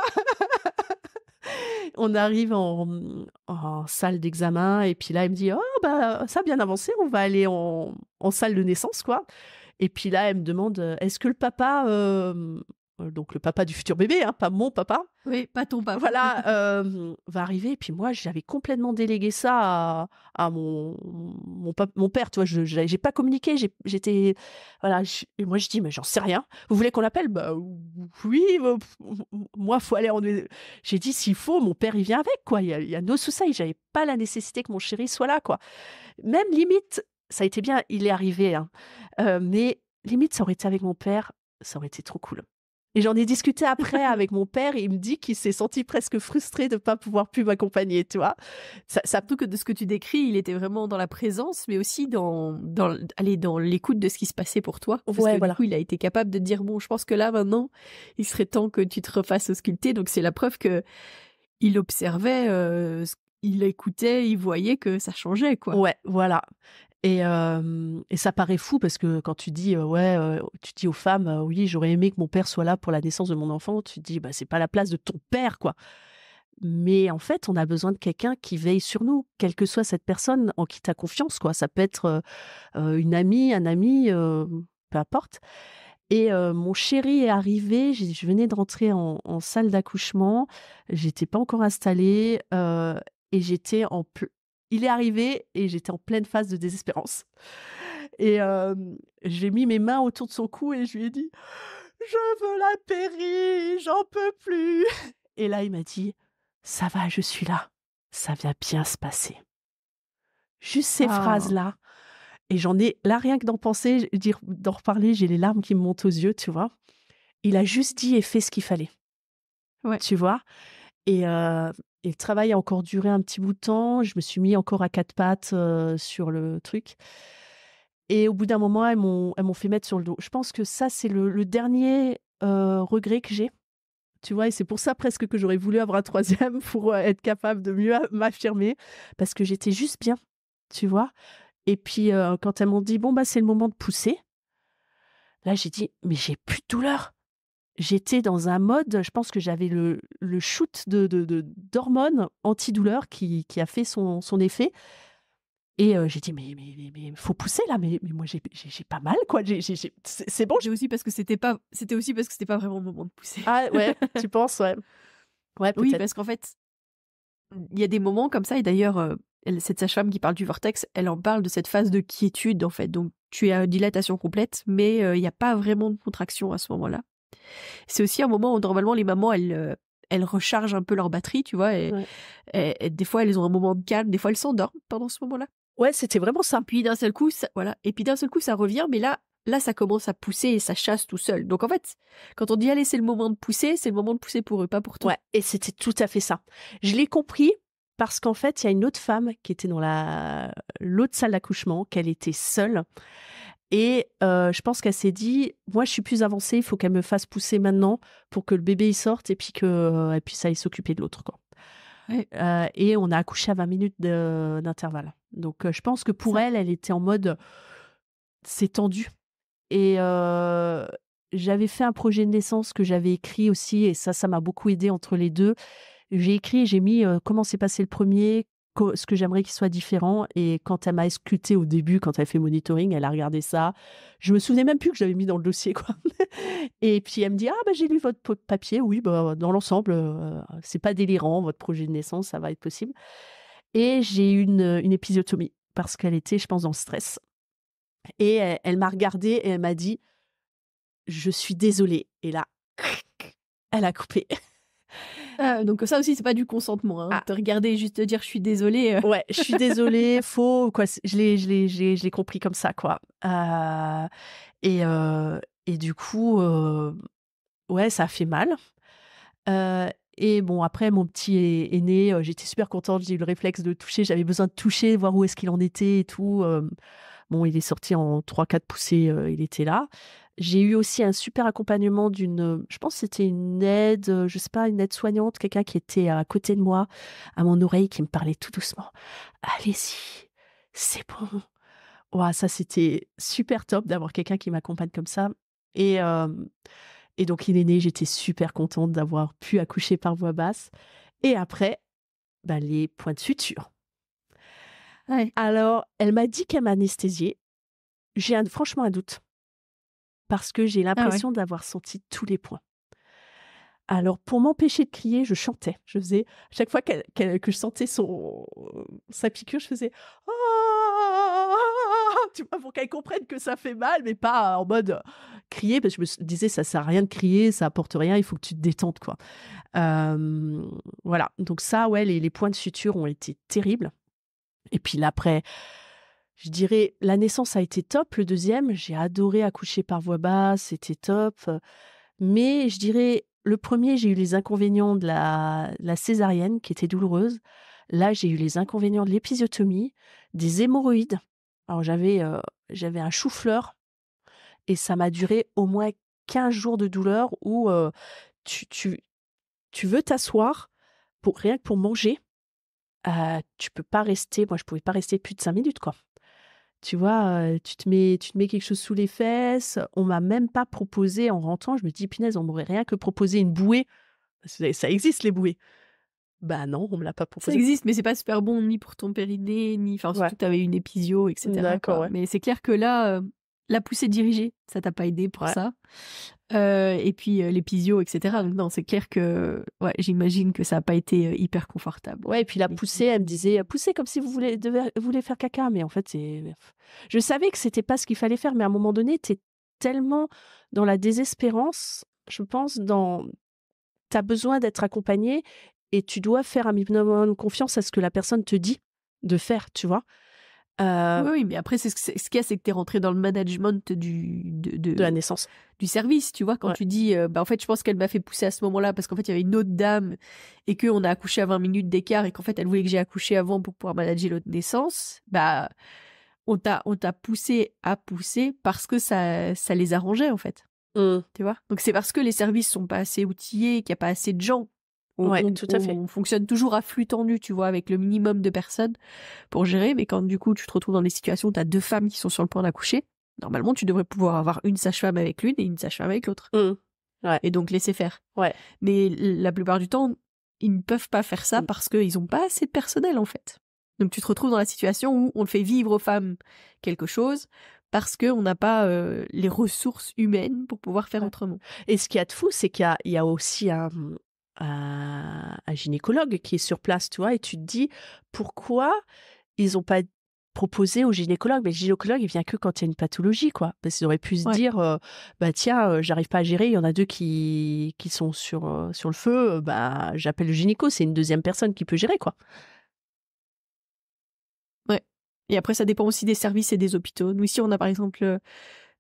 On arrive en salle d'examen et puis là, elle me dit: «Oh bah, ça a bien avancé, on va aller en salle de naissance, quoi». Et puis là, elle me demande, «Est-ce que le papa», donc le papa du futur bébé, hein, pas mon papa, Oui, pas ton papa. voilà, va arriver. Et puis moi, j'avais complètement délégué ça à mon père, tu vois? J'ai pas communiqué, j'étais voilà, et moi je dis: «Mais j'en sais rien. Vous voulez qu'on l'appelle?» «Bah, oui, moi, faut aller en». J'ai dit: «S'il faut, mon père, il vient avec, quoi. Il y a no souci». J'avais pas la nécessité que mon chéri soit là, quoi. Même limite, ça a été bien, il est arrivé, hein, mais limite, ça aurait été avec mon père, ça aurait été trop cool. Et j'en ai discuté après avec mon père, et il me dit qu'il s'est senti presque frustré de pas pouvoir plus m'accompagner, tu vois? Ça Surtout que de ce que tu décris, il était vraiment dans la présence, mais aussi dans l'écoute de ce qui se passait pour toi. Parce ouais, que du voilà. coup, il a été capable de dire, bon, je pense que là, maintenant, il serait temps que tu te refasses ausculter. Donc, c'est la preuve que il observait, il écoutait, il voyait que ça changeait, quoi. Ouais, voilà. Et ça paraît fou parce que quand tu dis, ouais, tu dis aux femmes, «Oui, j'aurais aimé que mon père soit là pour la naissance de mon enfant», tu te dis: «Bah, c'est pas la place de ton père, quoi». Mais en fait, on a besoin de quelqu'un qui veille sur nous, quelle que soit cette personne en qui tu as confiance, quoi. Ça peut être, une amie, un ami, peu importe. Et mon chéri est arrivé, je venais de rentrer en salle d'accouchement, j'étais pas encore installée, et j'étais il est arrivé et j'étais en pleine phase de désespérance. Et j'ai mis mes mains autour de son cou et je lui ai dit: «Je veux la péri, j'en peux plus». Et là, il m'a dit: «Ça va, je suis là, ça va bien se passer». Juste ces Ah, phrases-là, et j'en ai là, rien que d'en penser, d'en reparler, j'ai les larmes qui me montent aux yeux, tu vois? Il a juste dit et fait ce qu'il fallait, ouais. tu vois? Et le travail a encore duré un petit bout de temps. Je me suis mis encore à 4 pattes, sur le truc, et au bout d'un moment, elles m'ont fait mettre sur le dos. Je pense que ça, c'est le dernier, regret que j'ai, tu vois? Et c'est pour ça presque que j'aurais voulu avoir un troisième pour, être capable de mieux m'affirmer, parce que j'étais juste bien, tu vois? Et puis, quand elles m'ont dit: «Bon, bah, c'est le moment de pousser», là, j'ai dit: «Mais j'ai plus de douleur». J'étais dans un mode, je pense que j'avais le shoot d'hormones antidouleurs qui a fait son effet. Et j'ai dit: «Mais faut pousser là, mais moi j'ai pas mal, quoi, c'est bon, j». C'était aussi parce que c'était pas vraiment le moment de pousser. Ah ouais, tu penses? Ouais. Ouais, Oui, peut-être. parce qu'en fait, il y a des moments comme ça, et d'ailleurs, cette sage-femme qui parle du vortex, elle en parle de cette phase de quiétude, en fait. Donc, tu es à dilatation complète, mais il y a pas vraiment de contraction à ce moment-là. C'est aussi un moment où normalement les mamans, elles rechargent un peu leur batterie, tu vois, Ouais. et des fois elles ont un moment de calme, des fois elles s'endorment pendant ce moment-là. Ouais, c'était vraiment ça. Puis d'un seul coup, ça revient, mais là ça commence à pousser et ça chasse tout seul. Donc en fait, quand on dit allez, c'est le moment de pousser, c'est le moment de pousser pour eux, pas pour toi. Ouais, et c'était tout à fait ça. Je l'ai compris parce qu'en fait, il y a une autre femme qui était dans l'autre salle d'accouchement, qu'elle était seule. Et je pense qu'elle s'est dit: «Moi, je suis plus avancée, il faut qu'elle me fasse pousser maintenant pour que le bébé, il sorte et puis qu'elle puisse aller s'occuper de l'autre, quoi». Ouais, Et on a accouché à 20 minutes d'intervalle. Donc je pense que pour ça. elle, elle était en mode: «C'est tendu». Et j'avais fait un projet de naissance que j'avais écrit aussi, et ça m'a beaucoup aidé entre les 2. J'ai écrit et j'ai mis, comment s'est passé le premier, ce que j'aimerais qu'il soit différent. Et quand elle m'a auscultée au début, quand elle fait monitoring, elle a regardé ça. Je me souvenais même plus que j'avais mis dans le dossier, quoi. Et puis elle me dit: «Ah bah, j'ai lu votre papier, oui, bah, dans l'ensemble, c'est pas délirant, votre projet de naissance, ça va être possible». Et j'ai eu une épisiotomie parce qu'elle était, je pense, dans le stress. Et elle m'a regardée et elle m'a dit: «Je suis désolée». Et là, elle a coupé. Ah, donc ça aussi, c'est pas du consentement, hein. Ah, Te regarder et juste te dire: «Je suis désolée», ouais, «Je suis désolée, faux», quoi, je l'ai compris comme ça, quoi. Et du coup, ouais, ça a fait mal. Heu et bon, après mon petit est né, j'étais super contente, j'ai eu le réflexe de toucher, j'avais besoin de toucher, voir où est-ce qu'il en était et tout. Bon, il est sorti en 3-4 poussées, il était là. J'ai eu aussi un super accompagnement je pense que c'était une aide, je sais pas, une aide-soignante, quelqu'un qui était à côté de moi, à mon oreille, qui me parlait tout doucement. Allez-y, c'est bon. Ouah, ça, c'était super top d'avoir quelqu'un qui m'accompagne comme ça. Et, et donc, il est né, j'étais super contente d'avoir pu accoucher par voix basse. Et après, bah, les points de suture. Ouais. Alors, elle m'a dit qu'elle m'anesthésiait. J'ai franchement un doute parce que j'ai Ah ouais. l'impression d'avoir senti tous les points. Alors, pour m'empêcher de crier, je chantais. Je faisais, chaque fois que je sentais sa piqûre, je faisais ah, tu vois, pour qu'elle comprenne que ça fait mal, mais pas en mode crier, parce que je me disais, ça sert à rien de crier, ça apporte rien, il faut que tu te détendes, quoi. Voilà. Donc, ça, ouais, les points de suture ont été terribles. Et puis là, après, je dirais, la naissance a été top. Le deuxième, j'ai adoré accoucher par voix basse, c'était top. Mais je dirais, le premier, j'ai eu les inconvénients de la césarienne qui était douloureuse. Là, j'ai eu les inconvénients de l'épisiotomie, des hémorroïdes. Alors, j'avais un chou-fleur et ça m'a duré au moins 15 jours de douleur où tu, tu, tu veux t'asseoir rien que pour manger. Tu peux pas rester, moi, je pouvais pas rester plus de 5 minutes, quoi. Tu vois, tu te mets quelque chose sous les fesses. On m'a même pas proposé en rentrant, je me dis: «Punaise, on m'aurait rien que proposé une bouée». Parce que ça existe les bouées. Bah non, on me l'a pas Ça proposé. existe, mais c'est pas super bon ni pour ton périnée, ni enfin, Ouais, surtout tu avais une épisio et cetera, d'accord, quoi. ouais. Mais c'est clair que là, la poussée dirigée, ça t'a pas aidé pour Ouais. ça. Et puis, l'épisio et cetera. Donc non, c'est clair que ouais, j'imagine que ça a pas été, hyper confortable. Ouais, et puis la Mais poussée, elle me disait: «Poussez comme si vous voulez faire caca», mais en fait, je savais que c'était pas ce qu'il fallait faire, mais à un moment donné, tu es tellement dans la désespérance, je pense, tu as besoin d'être accompagné et tu dois faire un minimum confiance à ce que la personne te dit de faire, tu vois? oui, oui, mais après ce qu'il y a, c'est que tu es rentrée dans le management De la naissance. du service, tu vois? Quand Ouais. tu dis, bah, en fait, je pense qu'elle m'a fait pousser à ce moment-là parce qu'en fait, il y avait une autre dame et qu'on a accouché à 20 minutes d'écart et qu'en fait, elle voulait que j'ai accouché avant pour pouvoir manager l'autre naissance. Bah, on t'a poussé à pousser parce que ça les arrangeait, en fait. Mmh. Tu vois? Donc c'est parce que les services sont pas assez outillés, qu'il y a pas assez de gens. On Ouais, on tout à fait. on fonctionne toujours à flux tendu, tu vois? Avec le minimum de personnes pour gérer, mais quand du coup tu te retrouves dans des situations où tu as 2 femmes qui sont sur le point d'accoucher, normalement tu devrais pouvoir avoir une sage-femme avec l'une et une sage-femme avec l'autre Mmh. Ouais, et donc laisser faire. ouais. Mais la plupart du temps, ils ne peuvent pas faire ça Mmh. parce qu'ils ont pas assez de personnel, en fait. Donc tu te retrouves dans la situation où on fait vivre aux femmes quelque chose parce qu'on n'a pas, les ressources humaines pour pouvoir faire Ouais. autrement. Et ce qu'il y a de fou, c'est qu'il y a aussi un gynécologue qui est sur place, tu vois? Et tu te dis: «Pourquoi ils ont pas proposé au gynécologue?» Mais le gynécologue, il vient que quand il y a une pathologie, quoi. Parce qu'ils auraient pu se Ouais. dire, «Bah, tiens, j'arrive pas à gérer, il y en a 2 qui sont sur le feu, bah, j'appelle le gynéco, c'est une deuxième personne qui peut gérer, quoi». Ouais, et après ça dépend aussi des services et des hôpitaux. Nous ici, on a par exemple,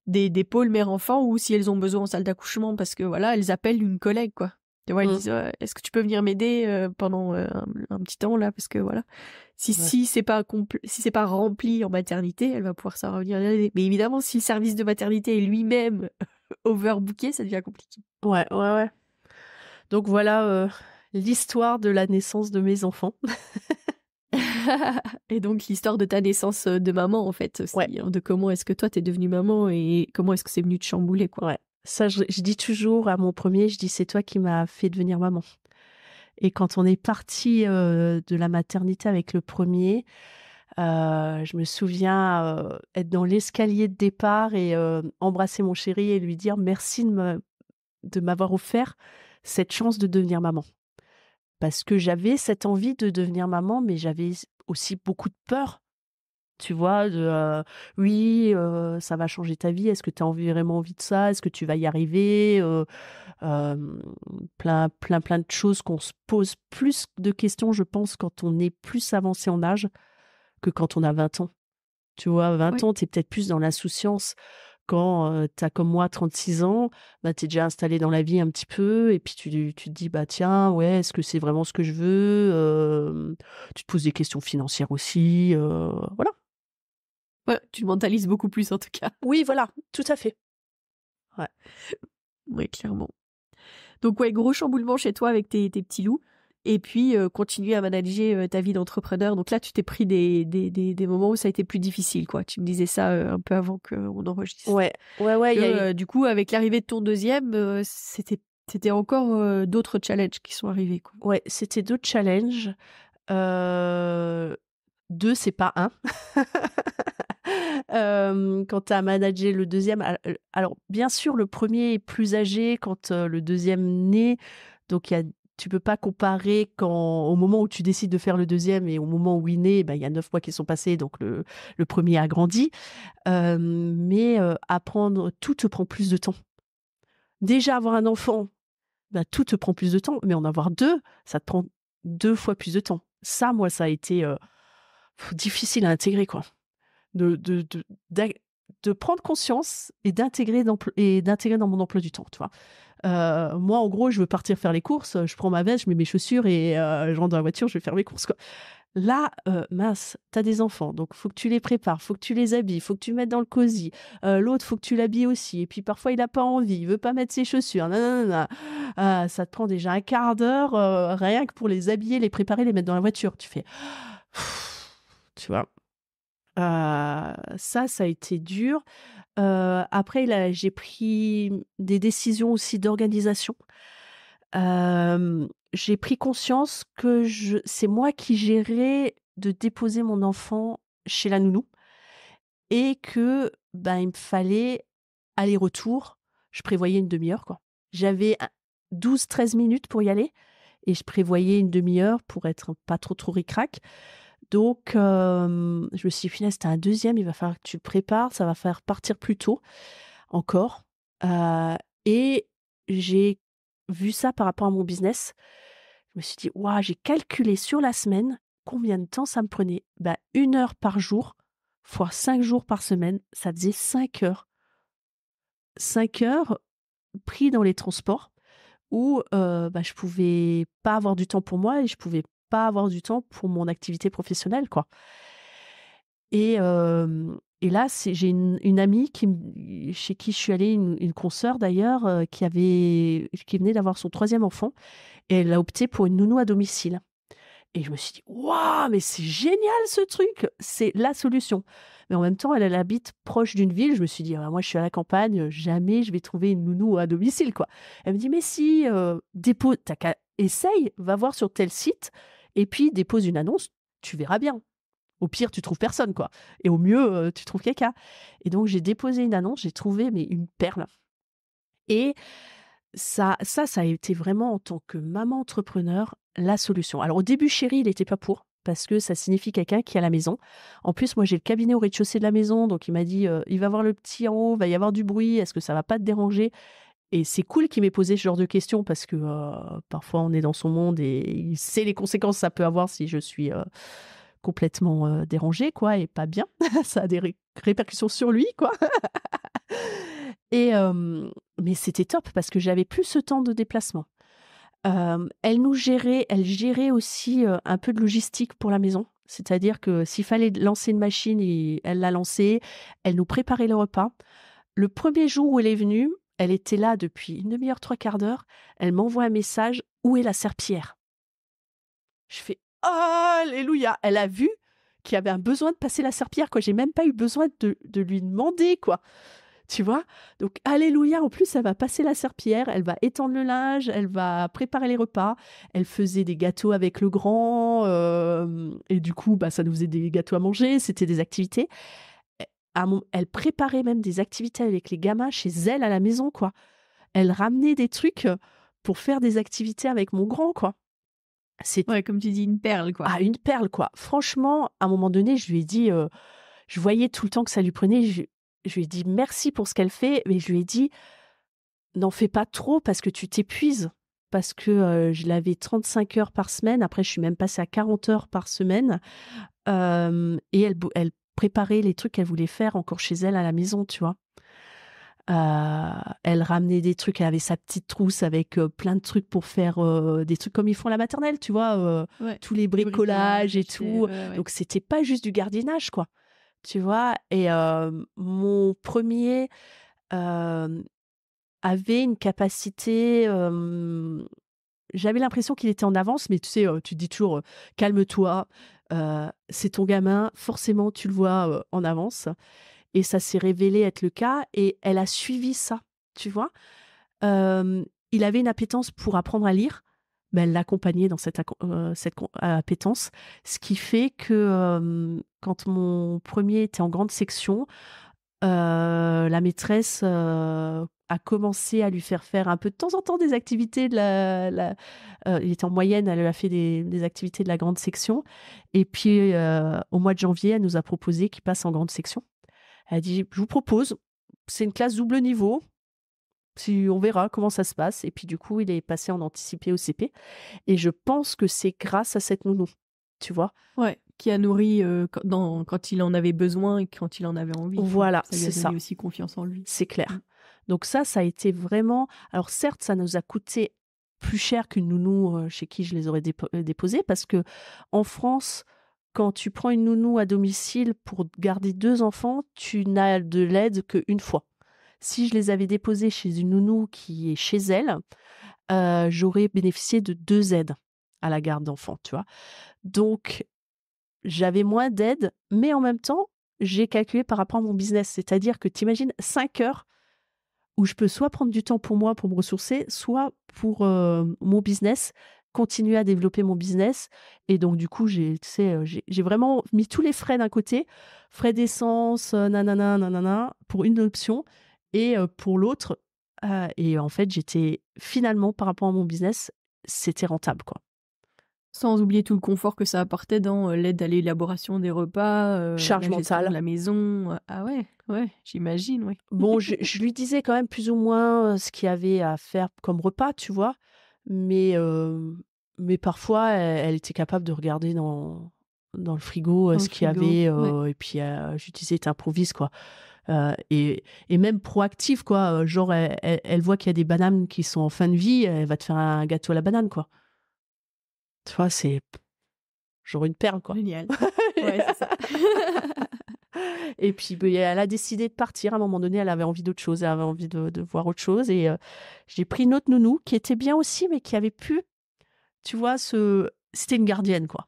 des pôles mère-enfant où si elles ont besoin en salle d'accouchement parce que voilà, elles appellent une collègue, quoi. Tu vois? Elles Mmh. disent: «Est-ce que tu peux venir m'aider, pendant, un petit temps là?» parce que voilà, si Ouais. si c'est pas rempli en maternité, elle va pouvoir ça revenir l'aider. Mais évidemment, si le service de maternité est lui-même overbooké, ça devient compliqué. Ouais, ouais, ouais. Donc voilà, l'histoire de la naissance de mes enfants. Et donc l'histoire de ta naissance, de maman en fait Ouais, aussi, hein, de comment est-ce que toi t'es devenue maman et comment est-ce que c'est venu te chambouler, quoi. ouais. Ça, je dis toujours à mon premier, je dis: «C'est toi qui m'as fait devenir maman». Et quand on est parti de la maternité avec le premier, je me souviens, être dans l'escalier de départ et embrasser mon chéri et lui dire: «Merci de m'avoir offert cette chance de devenir maman». Parce que j'avais cette envie de devenir maman, mais j'avais aussi beaucoup de peur. Tu vois? «Oui, ça va changer ta vie. Est-ce que tu as vraiment envie de ça? Est-ce que tu vas y arriver?» Hem, plein de choses qu'on se pose plus de questions, je pense, quand on est plus avancé en âge que quand on a 20 ans. Tu vois? 20 Oui. ans, tu es peut-être plus dans l'insouciance. Quand, tu as comme moi 36 ans, bah, tu es déjà installé dans la vie un petit peu et puis tu te dis: «Bah, tiens, ouais, est-ce que c'est vraiment ce que je veux?» Tu te poses des questions financières aussi, voilà. Ouais, tu le mentalises beaucoup plus en tout cas. Oui, voilà, tout à fait. Ouais. Ouais, clairement. Donc ouais, gros chamboulement chez toi avec tes petits loups. Et puis, continuer à manager ta vie d'entrepreneur. Donc là, tu t'es pris des moments où ça a été plus difficile, quoi. Tu me disais ça un peu avant qu'on enregistre. Ouais, ouais, il y a eu... Du coup, avec l'arrivée de ton deuxième, c'était encore d'autres challenges qui sont arrivés, quoi. Ouais, c'était 2 challenges. 2, c'est pas 1. Quand tu as managé le deuxième, alors bien sûr, le premier est plus âgé quand le deuxième naît, donc tu peux pas comparer au moment où tu décides de faire le deuxième et au moment où il naît, il y a 9 mois qui sont passés, donc le premier a grandi. Mais apprendre, tout te prend plus de temps. Déjà, avoir un enfant, tout te prend plus de temps, mais en avoir 2, ça te prend 2 fois plus de temps. Ça, moi, ça a été difficile à intégrer, quoi. De prendre conscience et d'intégrer dans mon emploi du temps, tu vois. Moi, en gros, je veux partir faire les courses, je prends ma veste, je mets mes chaussures et je rentre dans la voiture, je vais faire mes courses, quoi. Là, mince, t'as des enfants, donc faut que tu les prépares, faut que tu les habilles, faut que tu mettes dans le cosy. L'autre, faut que tu l'habilles aussi. Et puis parfois, il a pas envie, il veut pas mettre ses chaussures. Nanana. Ça te prend déjà un quart d'heure rien que pour les habiller, les préparer, les mettre dans la voiture. Tu fais, tu vois. Ça a été dur. Après, là, j'ai pris des décisions aussi d'organisation. J'ai pris conscience que c'est moi qui gérais de déposer mon enfant chez la nounou et que il me fallait aller-retour. Je prévoyais une demi-heure, quoi. J'avais 12-13 minutes pour y aller et je prévoyais une demi-heure pour être pas trop ric-rac. Donc, je me suis dit: «Punaise, tu as un deuxième, il va falloir que tu le prépares, ça va faire partir plus tôt encore». Et j'ai vu ça par rapport à mon business. Je me suis dit: «Waouh», j'ai calculé sur la semaine combien de temps ça me prenait. 1 heure par jour fois 5 jours par semaine, ça faisait 5 heures. 5 heures pris dans les transports où, je pouvais pas avoir du temps pour moi et je pouvais pas avoir du temps pour mon activité professionnelle, quoi. Et là, j'ai une amie chez qui je suis allée, une consoeur d'ailleurs, qui venait d'avoir son 3e enfant et elle a opté pour une nounou à domicile. Et je me suis dit: «Waouh, mais c'est génial ce truc! C'est la solution!» Mais en même temps, elle habite proche d'une ville. Je me suis dit: «Ah, moi, je suis à la campagne, jamais je vais trouver une nounou à domicile, quoi». Elle me dit: «Mais si, essaye, va voir sur tel site et puis dépose une annonce, tu verras bien. Au pire, tu trouves personne, quoi, et au mieux, tu trouves quelqu'un». Et donc j'ai déposé une annonce, j'ai trouvé mais une perle. Et ça a été vraiment, en tant que maman entrepreneur, la solution. Alors au début, chéri, il était pas pour, parce que ça signifie quelqu'un qui est à la maison. En plus, moi, j'ai le cabinet au rez-de-chaussée de la maison, donc il m'a dit: «Il va voir le petit en haut, va y avoir du bruit, est-ce que ça va pas te déranger?» Et c'est cool qu'il m'ait posé ce genre de questions parce que, parfois on est dans son monde et il sait les conséquences que ça peut avoir si je suis, complètement, dérangée, quoi, et pas bien. Ça a des répercussions sur lui, quoi. Et mais c'était top parce que j'avais plus ce temps de déplacement. Elle gérait aussi, un peu de logistique pour la maison. C'est-à-dire que s'il fallait lancer une machine, elle l'a lancée. Elle nous préparait le repas. Le premier jour où elle est venue, elle était là depuis une demi-heure, 3/4 d'heure. Elle m'envoie un message: «Où est la serpillière?» Je fais: «Alléluia!» Elle a vu qu'il y avait un besoin de passer la serpillière, quoi. J'ai même pas eu besoin de lui demander, quoi. Tu vois? Donc alléluia, en plus, elle va passer la serpillière, elle va étendre le linge, elle va préparer les repas. Elle faisait des gâteaux avec le grand, et du coup, ça nous faisait des gâteaux à manger, c'était des activités. Elle préparait même des activités avec les gamins chez elle à la maison, quoi. Elle ramenait des trucs, pour faire des activités avec mon grand, quoi. C'est Ouais, comme tu dis, une perle, quoi. une perle, quoi. Franchement, à un moment donné, je lui ai dit, je voyais tout le temps que ça lui prenait, je lui ai dit: «Merci pour ce qu'elle fait», mais je lui ai dit: «N'en fais pas trop parce que tu t'épuises». Parce que, je l'avais 35 heures par semaine, après je suis même passée à 40 heures par semaine, et elle préparait les trucs qu'elle voulait faire encore chez elle à la maison, tu vois? Elle ramenait des trucs, elle avait sa petite trousse avec, plein de trucs pour faire, des trucs comme ils font à la maternelle, tu vois? Ouais, Tous les le bricolages et tout. ouais. Donc c'était pas juste du gardiennage, quoi, tu vois? Et mon premier avait une capacité, j'avais l'impression qu'il était en avance, mais tu sais, tu te dis toujours, «Calme-toi, c'est ton gamin, forcément tu le vois, en avance» et ça s'est révélé être le cas et elle a suivi ça, tu vois? Il avait une appétence pour apprendre à lire, mais elle l'accompagnait dans cette appétence. Ce qui fait que, quand mon premier était en grande section, la maîtresse, a commencé à lui faire un peu de temps en temps des activités de il était en moyenne, elle lui a fait des activités de la grande section et puis, au mois de janvier, elle nous a proposé qu'il passe en grande section. Elle a dit: «Je vous propose, c'est une classe double niveau, si on verra comment ça se passe» et puis du coup, il est passé en anticipé au CP et je pense que c'est grâce à cette nounou, tu vois? Ouais, qui a nourri, quand il en avait besoin et quand il en avait envie, quoi. Voilà, Ça lui a c'est donné ça, aussi confiance en lui. c'est Mmh. clair. Donc ça a été vraiment alors certes, ça nous a coûté plus cher qu'une nounou, chez qui je les aurais déposés parce que en France, quand tu prends une nounou à domicile pour garder 2 enfants, tu n'as de l'aide qu'une fois. Si je les avais déposés chez une nounou qui est chez elle, j'aurais bénéficié de 2 aides à la garde d'enfants, tu vois? Donc j'avais moins d'aide, mais en même temps, j'ai calculé par rapport à mon business. C'est-à-dire que tu imagines 5 heures où je peux soit prendre du temps pour moi, pour me ressourcer, soit pour, mon business, continuer à développer mon business et donc du coup, tu sais, j'ai vraiment mis tous les frais d'un côté, frais d'essence, nanana, pour une option et pour l'autre, et en fait, j'étais finalement, par rapport à mon business, c'était rentable, quoi. Sans oublier tout le confort que ça apportait dans, l'aide à l'élaboration des repas, Charge la gestion de mentale. la maison, ah ouais, ouais, j'imagine, oui. Bon, je lui disais quand même plus ou moins, ce qu'il y avait à faire comme repas, tu vois? Mais, mais parfois, elle était capable de regarder dans le frigo, Dans le ce qu'il y frigo, avait, ouais. et puis, je lui disais: «Tu improvises, quoi». Et même proactive, quoi, genre elle voit qu'il y a des bananes qui sont en fin de vie, elle va te faire un gâteau à la banane, quoi. Tu vois? C'est genre une perle, quoi. Génial. Ouais, c'est ça. Et puis, beh, elle a décidé de partir. À un moment donné, elle avait envie d'autre chose. Elle avait envie de voir autre chose et j'ai pris une autre nounou qui était bien aussi, mais qui avait pu, tu vois, c'était une gardienne, quoi.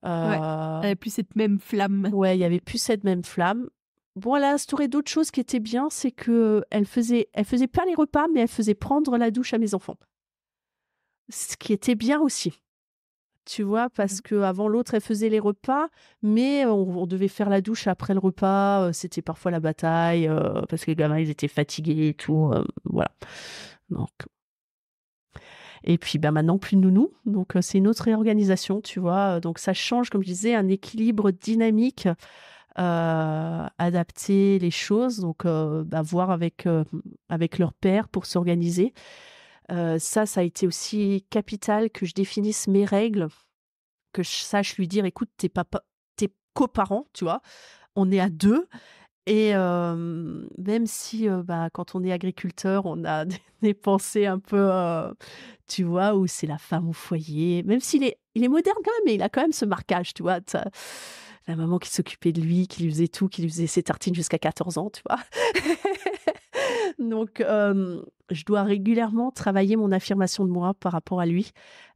Ouais, Heu, elle a plus cette même flamme. ouais, il y avait plus cette même flamme. Bon, elle a instauré d'autres choses qui étaient bien, c'est qu'elle faisait pas les repas, mais elle faisait prendre la douche à mes enfants. Ce qui était bien aussi. Tu vois? Mmh. Parce qu'avant l'autre, elle faisait les repas, mais on devait faire la douche après le repas, c'était parfois la bataille, parce que les gamins, ils étaient fatigués et tout, voilà. Donc et puis, bah, maintenant plus de nounou, donc c'est une autre réorganisation, tu vois? Donc ça change, comme je disais, un équilibre dynamique, adapter les choses, donc bah, voir avec leur père pour s'organiser. Ça a été aussi capital que je définisse mes règles, que je sache lui dire: «Écoute, tu coparent, tu vois? On est à 2 et même si, bah, quand on est agriculteur, on a des pensées un peu, tu vois, où c'est la femme au foyer, même il est moderne quand même, mais il a quand même ce marquage, tu vois? La maman qui s'occupait de lui, qui lui faisait tout, qui lui faisait ses tartines jusqu'à 14 ans, tu vois? Donc je dois régulièrement travailler mon affirmation de moi par rapport à lui.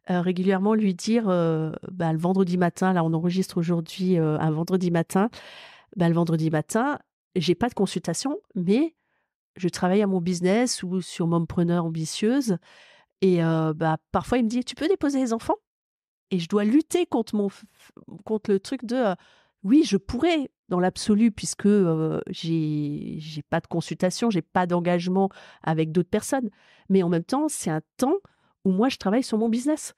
Régulièrement lui dire, bah, le vendredi matin, là on enregistre aujourd'hui, un vendredi matin, bah, le vendredi matin, j'ai pas de consultation, mais je travaille à mon business ou sur Mompreneur ambitieuse et bah, parfois il me dit: «Tu peux déposer les enfants?» Et je dois lutter contre le truc de, oui, je pourrais dans l'absolu puisque, j'ai pas de consultation, j'ai pas d'engagement avec d'autres personnes. Mais en même temps, c'est un temps où moi je travaille sur mon business.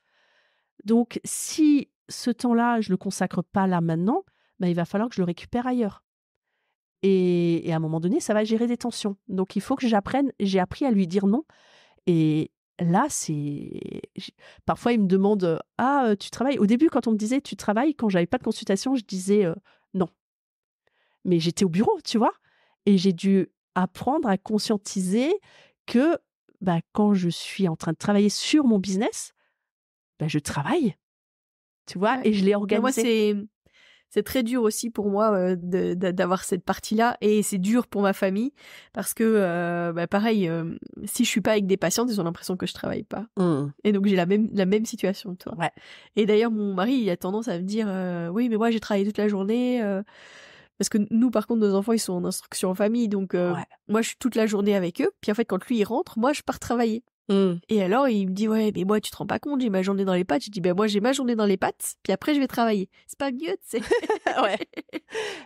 Donc si ce temps-là, je le consacre pas là maintenant, bah, il va falloir que je le récupère ailleurs. Et à un moment donné, ça va gérer des tensions. Donc il faut que j'ai appris à lui dire non et là, parfois il me demande, «Ah, tu travailles?» Au début, quand on me disait: «Tu travailles?» quand j'avais pas de consultation, je disais, «Non». Mais j'étais au bureau, tu vois? Et j'ai dû apprendre à conscientiser que, bah, quand je suis en train de travailler sur mon business, bah, je travaille, tu vois? Ouais. Et je l'ai Bah, moi, organisé. c'est c'est très dur aussi pour moi d'avoir cette partie-là, et c'est dur pour ma famille parce que pareil, si je suis pas avec des patientes, ils ont l'impression que je travaille pas. Et donc j'ai la même situation que toi. Ouais. Et d'ailleurs mon mari, il a tendance à me dire oui, mais moi j'ai travaillé toute la journée parce que nous par contre nos enfants ils sont en instruction en famille, donc moi je suis toute la journée avec eux, puis en fait quand lui il rentre, moi je pars travailler. Et alors, il me dit, ouais, mais moi, tu te rends pas compte, j'ai ma journée dans les pattes. Je dis, ben moi, j'ai ma journée dans les pattes, puis après, je vais travailler. C'est pas mieux, tu sais. Ouais.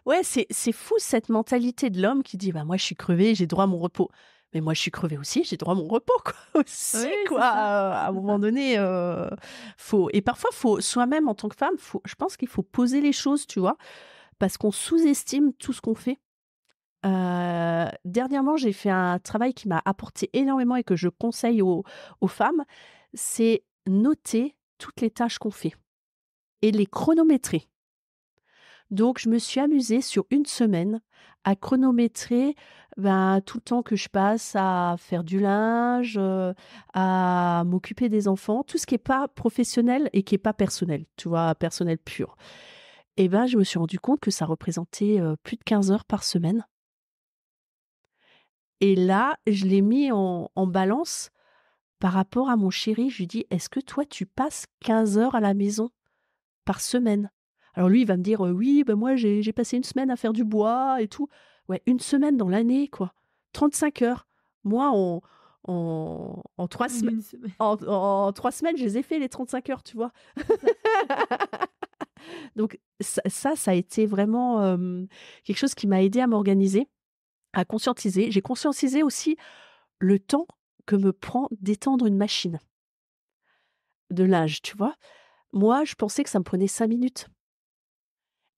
Ouais, c'est fou cette mentalité de l'homme qui dit, bah, moi, je suis crevé, j'ai droit à mon repos. Mais moi, je suis crevé aussi, j'ai droit à mon repos, quoi. Aussi, Ouais, quoi. À un moment donné, faut. Et parfois, faut soi-même, en tant que femme, je pense qu'il faut poser les choses, tu vois, parce qu'on sous-estime tout ce qu'on fait. Dernièrement, j'ai fait un travail qui m'a apporté énormément et que je conseille aux femmes, c'est noter toutes les tâches qu'on fait et les chronométrer. Donc, je me suis amusée sur une semaine à chronométrer tout le temps que je passe à faire du linge, à m'occuper des enfants, tout ce qui n'est pas professionnel et qui n'est pas personnel, tu vois, personnel pur. Et je me suis rendu compte que ça représentait plus de 15 heures par semaine. Et là, je l'ai mis en balance par rapport à mon chéri. Je lui dis: «Est-ce que toi, tu passes 15 heures à la maison par semaine?» Alors lui, il va me dire: «Oui, moi, j'ai passé une semaine à faire du bois et tout». Ouais, une semaine dans l'année, quoi. 35 heures. Moi, en 3 semaines, Une semaine. en 3 semaines, je les ai fait les 35 heures, tu vois? Donc ça a été vraiment, quelque chose qui m'a aidée à m'organiser, à conscientiser. J'ai conscientisé aussi le temps que me prend d'étendre une machine de linge, tu vois? Moi, je pensais que ça me prenait 5 minutes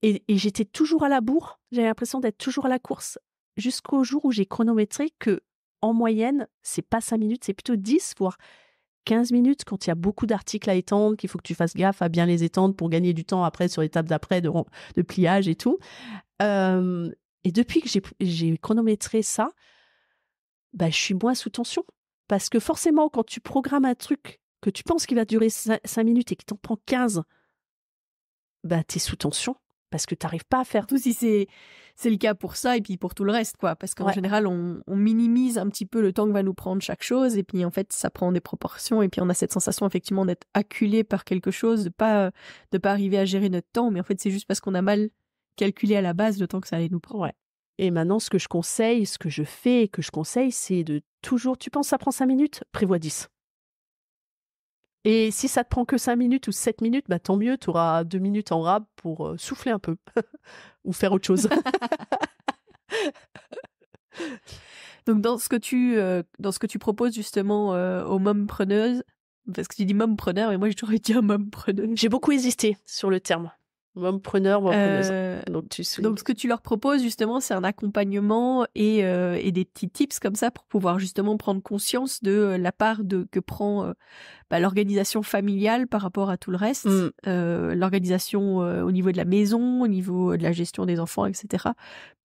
et j'étais toujours à la bourre. J'avais l'impression d'être toujours à la course jusqu'au jour où j'ai chronométré que, en moyenne, c'est pas 5 minutes, c'est plutôt 10 voire 15 minutes quand il y a beaucoup d'articles à étendre, qu'il faut que tu fasses gaffe à bien les étendre pour gagner du temps après sur l'étape d'après de pliage et tout. Et depuis que j'ai chronométré ça, je suis moins sous tension. Parce que forcément, quand tu programmes un truc que tu penses qu'il va durer 5 minutes et qu'il t'en prend 15, tu es sous tension parce que tu n'arrives pas à faire. Surtout si c'est le cas pour ça et puis pour tout le reste, quoi. Parce qu'en général, on minimise un petit peu le temps que va nous prendre chaque chose, et puis en fait, ça prend des proportions, et puis on a cette sensation effectivement d'être acculé par quelque chose, de pas arriver à gérer notre temps, mais en fait, c'est juste parce qu'on a mal calculé à la base le temps que ça allait nous prendre. Ouais. Et maintenant, ce que je conseille, ce que je fais et que je conseille, c'est de toujours, tu penses ça prend 5 minutes, prévois 10. Et si ça te prend que 5 minutes ou 7 minutes, tant mieux, tu auras 2 minutes en rab pour souffler un peu ou faire autre chose. Donc dans ce que tu proposes justement aux mompreneuses, parce que tu dis mompreneur, mais moi j'ai toujours dit mompreneuse. J'ai beaucoup hésité sur le terme. Mompreneur, mompreneuse. Donc ce que tu leur proposes justement, c'est un accompagnement et des petits tips comme ça pour pouvoir justement prendre conscience de la part que prend l'organisation familiale par rapport à tout le reste, l'organisation au niveau de la maison, au niveau de la gestion des enfants, etc.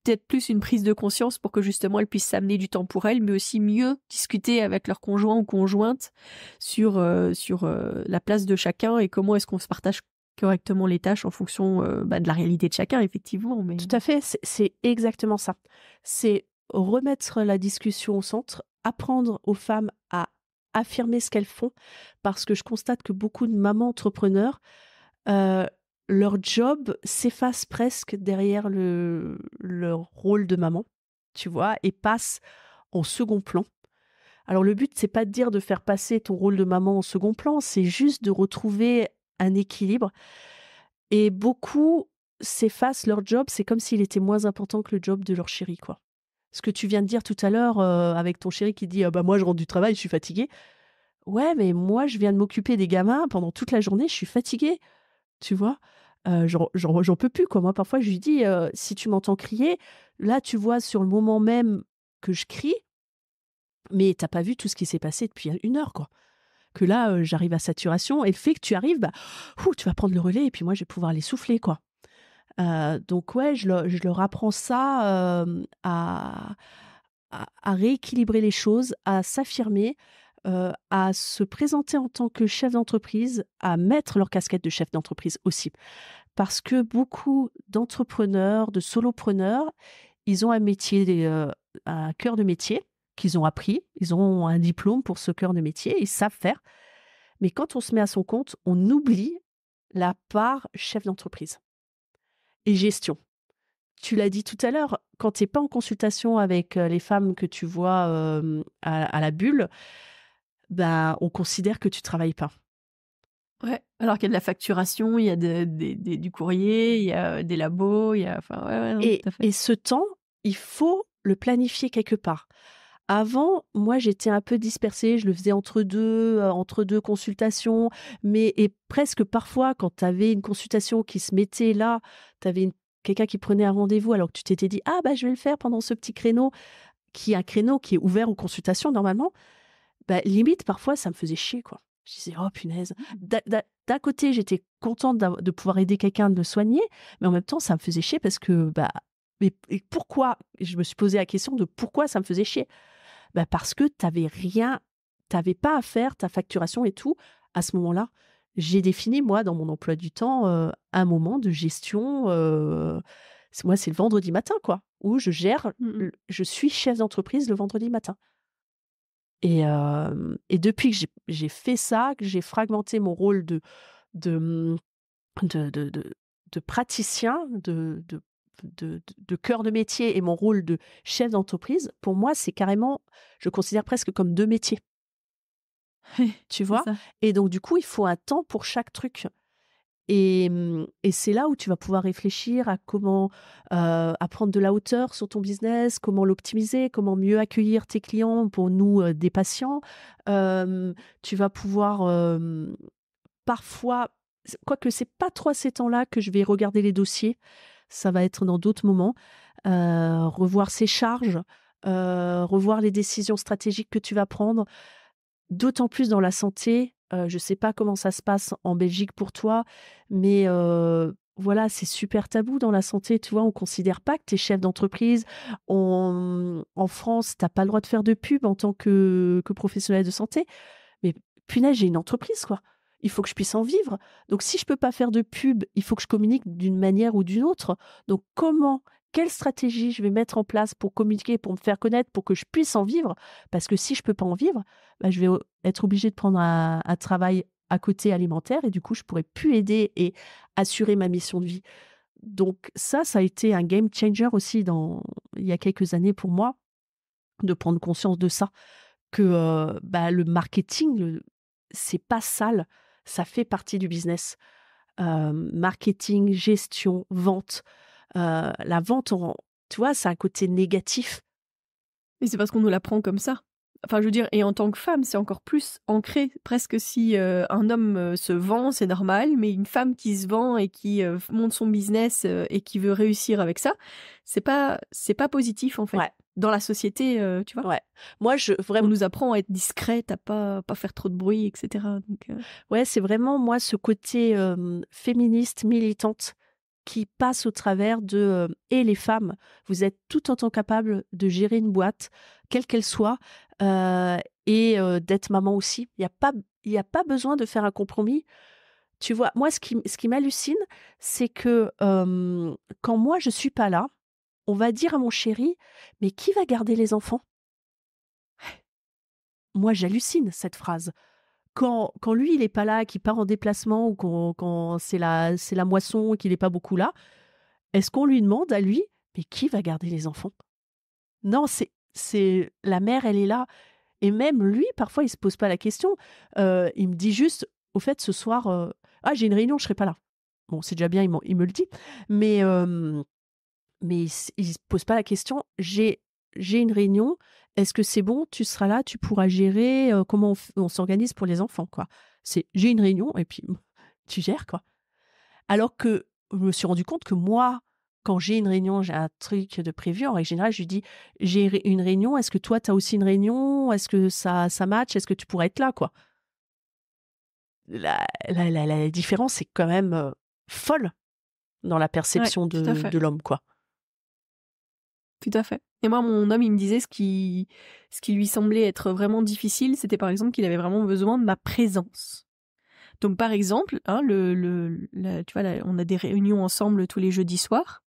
Peut-être plus une prise de conscience pour que justement elles puissent s'amener du temps pour elles, mais aussi mieux discuter avec leur conjoint ou conjointe sur la place de chacun et comment est-ce qu'on se partage correctement les tâches en fonction de la réalité de chacun, effectivement. Mais... Tout à fait, c'est exactement ça. C'est remettre la discussion au centre, apprendre aux femmes à affirmer ce qu'elles font, parce que je constate que beaucoup de mamans entrepreneurs, leur job s'efface presque derrière leur rôle de maman, tu vois, et passe en second plan. Alors le but, c'est pas de dire de faire passer ton rôle de maman en second plan, c'est juste de retrouver un équilibre. Et beaucoup s'effacent leur job, c'est comme s'il était moins important que le job de leur chéri, quoi. Ce que tu viens de dire tout à l'heure avec ton chéri qui dit moi je rentre du travail, je suis fatiguée. Ouais, mais moi je viens de m'occuper des gamins pendant toute la journée, je suis fatiguée, tu vois. J'en peux plus, quoi. Moi parfois je lui dis si tu m'entends crier, là tu vois sur le moment même que je crie, mais t'as pas vu tout ce qui s'est passé depuis 1 heure, quoi. Que là, j'arrive à saturation et le fait que tu arrives, tu vas prendre le relais et puis moi, je vais pouvoir les souffler, quoi. Donc ouais, je leur apprends ça, à rééquilibrer les choses, à s'affirmer, à se présenter en tant que chef d'entreprise, à mettre leur casquette de chef d'entreprise aussi. parce que beaucoup d'entrepreneurs, de solopreneurs, ils ont un métier, un cœur de métier qu'ils ont appris. Ils ont un diplôme pour ce cœur de métier, ils savent faire. Mais quand on se met à son compte, on oublie la part chef d'entreprise et gestion. Tu l'as dit tout à l'heure, quand tu n'es pas en consultation avec les femmes que tu vois à la bulle, bah, on considère que tu travailles pas. Ouais, alors qu'il y a de la facturation, il y a du courrier, il y a des labos, il y a... Enfin, ouais, non, tout à fait. Et ce temps, il faut le planifier quelque part. Avant, moi, j'étais un peu dispersée, je le faisais entre deux consultations, et presque parfois, quand tu avais une consultation qui se mettait là, tu avais quelqu'un qui prenait un rendez-vous alors que tu t'étais dit « Ah, bah, je vais le faire pendant ce petit créneau », qui est un créneau qui est ouvert aux consultations normalement, bah, limite, parfois, ça me faisait chier, quoi. Je disais « Oh, punaise ». D'un côté, j'étais contente de pouvoir aider quelqu'un de le soigner, mais en même temps, ça me faisait chier parce que, bah, et pourquoi? Je me suis posé la question de pourquoi ça me faisait chier. Bah, parce que tu avais pas à faire ta facturation et tout à ce moment-là. J'ai défini, moi, dans mon emploi du temps, un moment de gestion, moi, c'est le vendredi matin, quoi, où je gère, je suis chef d'entreprise le vendredi matin. Et depuis que j'ai fait ça, que j'ai fragmenté mon rôle de, mmh, de praticien, de cœur de métier et mon rôle de chef d'entreprise, pour moi, c'est carrément, je considère presque comme 2 métiers. Tu vois? Ça. Et donc du coup, il faut un temps pour chaque truc. Et c'est là où tu vas pouvoir réfléchir à comment, à prendre de la hauteur sur ton business, comment l'optimiser, comment mieux accueillir tes clients, pour nous, des patients. Tu vas pouvoir, parfois, quoique c'est pas trop à ces temps-là que je vais regarder les dossiers, ça va être dans d'autres moments, revoir ses charges, revoir les décisions stratégiques que tu vas prendre. D'autant plus dans la santé, je sais pas comment ça se passe en Belgique pour toi, mais voilà, c'est super tabou dans la santé, tu vois? On considère pas que tu es chef d'entreprise. En France, tu as pas le droit de faire de pub en tant que professionnel de santé. Mais punaise, j'ai une entreprise, quoi. Il faut que je puisse en vivre. Donc si je peux pas faire de pub, il faut que je communique d'une manière ou d'une autre. Donc quelle stratégie je vais mettre en place pour communiquer, pour me faire connaître, pour que je puisse en vivre? Parce que si je peux pas en vivre, bah, je vais être obligée de prendre un travail à côté alimentaire et du coup, je pourrais plus aider et assurer ma mission de vie. Donc ça a été un game changer aussi il y a quelques années pour moi, de prendre conscience de ça. Que, bah, le marketing, c'est pas sale, ça fait partie du business. Marketing, gestion, vente. La vente, tu vois, c'est un côté négatif. Mais c'est parce qu'on nous l'apprend comme ça. Enfin, je veux dire, et en tant que femme, c'est encore plus ancré. Presque si un homme se vend, c'est normal, mais une femme qui se vend et qui monte son business et qui veut réussir avec ça, c'est pas positif en fait. Ouais. Dans la société, tu vois. Ouais. Moi, On nous apprend à être discrète, à pas faire trop de bruit, etc. Donc, ouais, c'est vraiment moi ce côté féministe, militante, qui passe au travers de et les femmes, vous êtes tout autant capables de gérer une boîte, quelle qu'elle soit, d'être maman aussi. Il y a pas besoin de faire un compromis. Tu vois, moi, ce qui m'hallucine, c'est que quand moi je suis pas là, on va dire à mon chéri, mais qui va garder les enfants? Moi, j'hallucine cette phrase. Quand lui, il est pas là, qu'il part en déplacement ou quand c'est la moisson et qu'il est pas beaucoup là, est-ce qu'on lui demande à lui: «Mais qui va garder les enfants?» Non, c'est la mère, elle est là, et même lui, parfois, il se pose pas la question. Il me dit juste: «Au fait, ce soir, ah, j'ai une réunion, je serai pas là». Bon, c'est déjà bien, il me le dit, mais il se pose pas la question: «J'ai une réunion, est-ce que c'est bon? Tu seras là, tu pourras gérer, comment on s'organise pour les enfants?» quoi. C'est: «J'ai une réunion» et puis tu gères, quoi. Alors que je me suis rendu compte que moi, quand j'ai une réunion, j'ai un truc de prévu, en règle générale, je lui dis: «J'ai une réunion, est-ce que toi, tu as aussi une réunion? Est-ce que ça match? Est-ce que tu pourrais être là?» quoi. La différence est quand même, folle dans la ouais, perception tout à fait. de l'homme, quoi. Tout à fait. Et moi, mon homme, il me disait ce qui lui semblait être vraiment difficile, c'était par exemple qu'il avait vraiment besoin de ma présence. Donc par exemple, hein, tu vois, on a des réunions ensemble tous les jeudis soirs.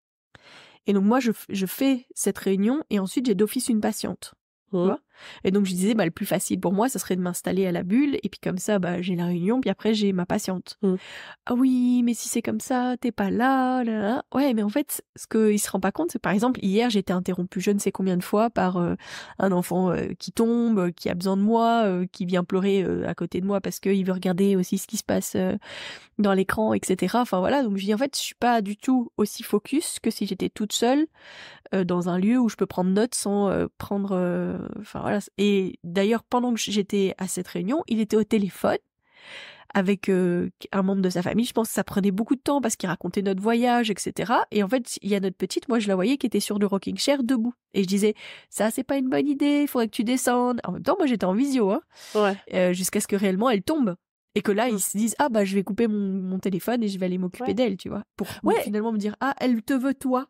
Et donc moi, je fais cette réunion et ensuite j'ai d'office une patiente. Tu vois. Et donc je disais, le plus facile pour moi, ça serait de m'installer à la bulle et puis comme ça, j'ai la réunion, puis après j'ai ma patiente. Ah oui, mais si c'est comme ça, t'es pas là, là, là. Ouais, mais en fait, ce qu'il se rend pas compte, c'est par exemple, hier, j'ai été interrompue je ne sais combien de fois par un enfant qui tombe, qui a besoin de moi, qui vient pleurer à côté de moi parce qu'il veut regarder aussi ce qui se passe dans l'écran, etc. Enfin voilà, donc je dis en fait, je suis pas du tout aussi focus que si j'étais toute seule dans un lieu où je peux prendre note sans prendre... Enfin voilà. Et d'ailleurs, pendant que j'étais à cette réunion, il était au téléphone avec un membre de sa famille. Je pense que ça prenait beaucoup de temps parce qu'il racontait notre voyage, etc. Et en fait, il y a notre petite, moi je la voyais qui était sur le rocking chair debout. Et je disais, ça c'est pas une bonne idée, il faudrait que tu descendes. En même temps, moi j'étais en visio, hein, jusqu'à ce que réellement elle tombe. Et que là, ils se disent, je vais couper mon téléphone et je vais aller m'occuper d'elle, tu vois. Pour finalement me dire, elle te veut toi.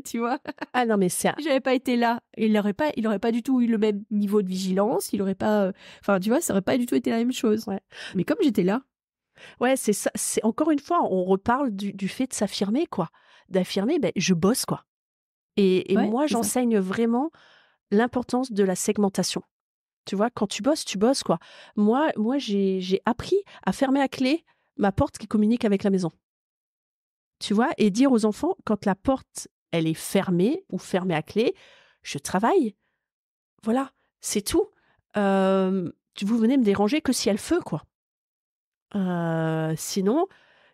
Tu vois. Ah non, mais c'est... Si j'avais pas été là, il aurait pas du tout eu le même niveau de vigilance, il aurait pas... Enfin, tu vois, ça aurait pas du tout été la même chose. Ouais. Mais comme j'étais là... Ouais, c'est ça. C'est, encore une fois, on reparle du fait de s'affirmer, quoi. D'affirmer, je bosse, quoi. Et moi, j'enseigne vraiment l'importance de la segmentation. Tu vois, quand tu bosses, quoi. Moi j'ai appris à fermer à clé ma porte qui communique avec la maison. Tu vois, et dire aux enfants, quand la porte, elle est fermée ou fermée à clé, je travaille. Voilà, c'est tout. Vous venez me déranger que si elle feu, quoi. Sinon,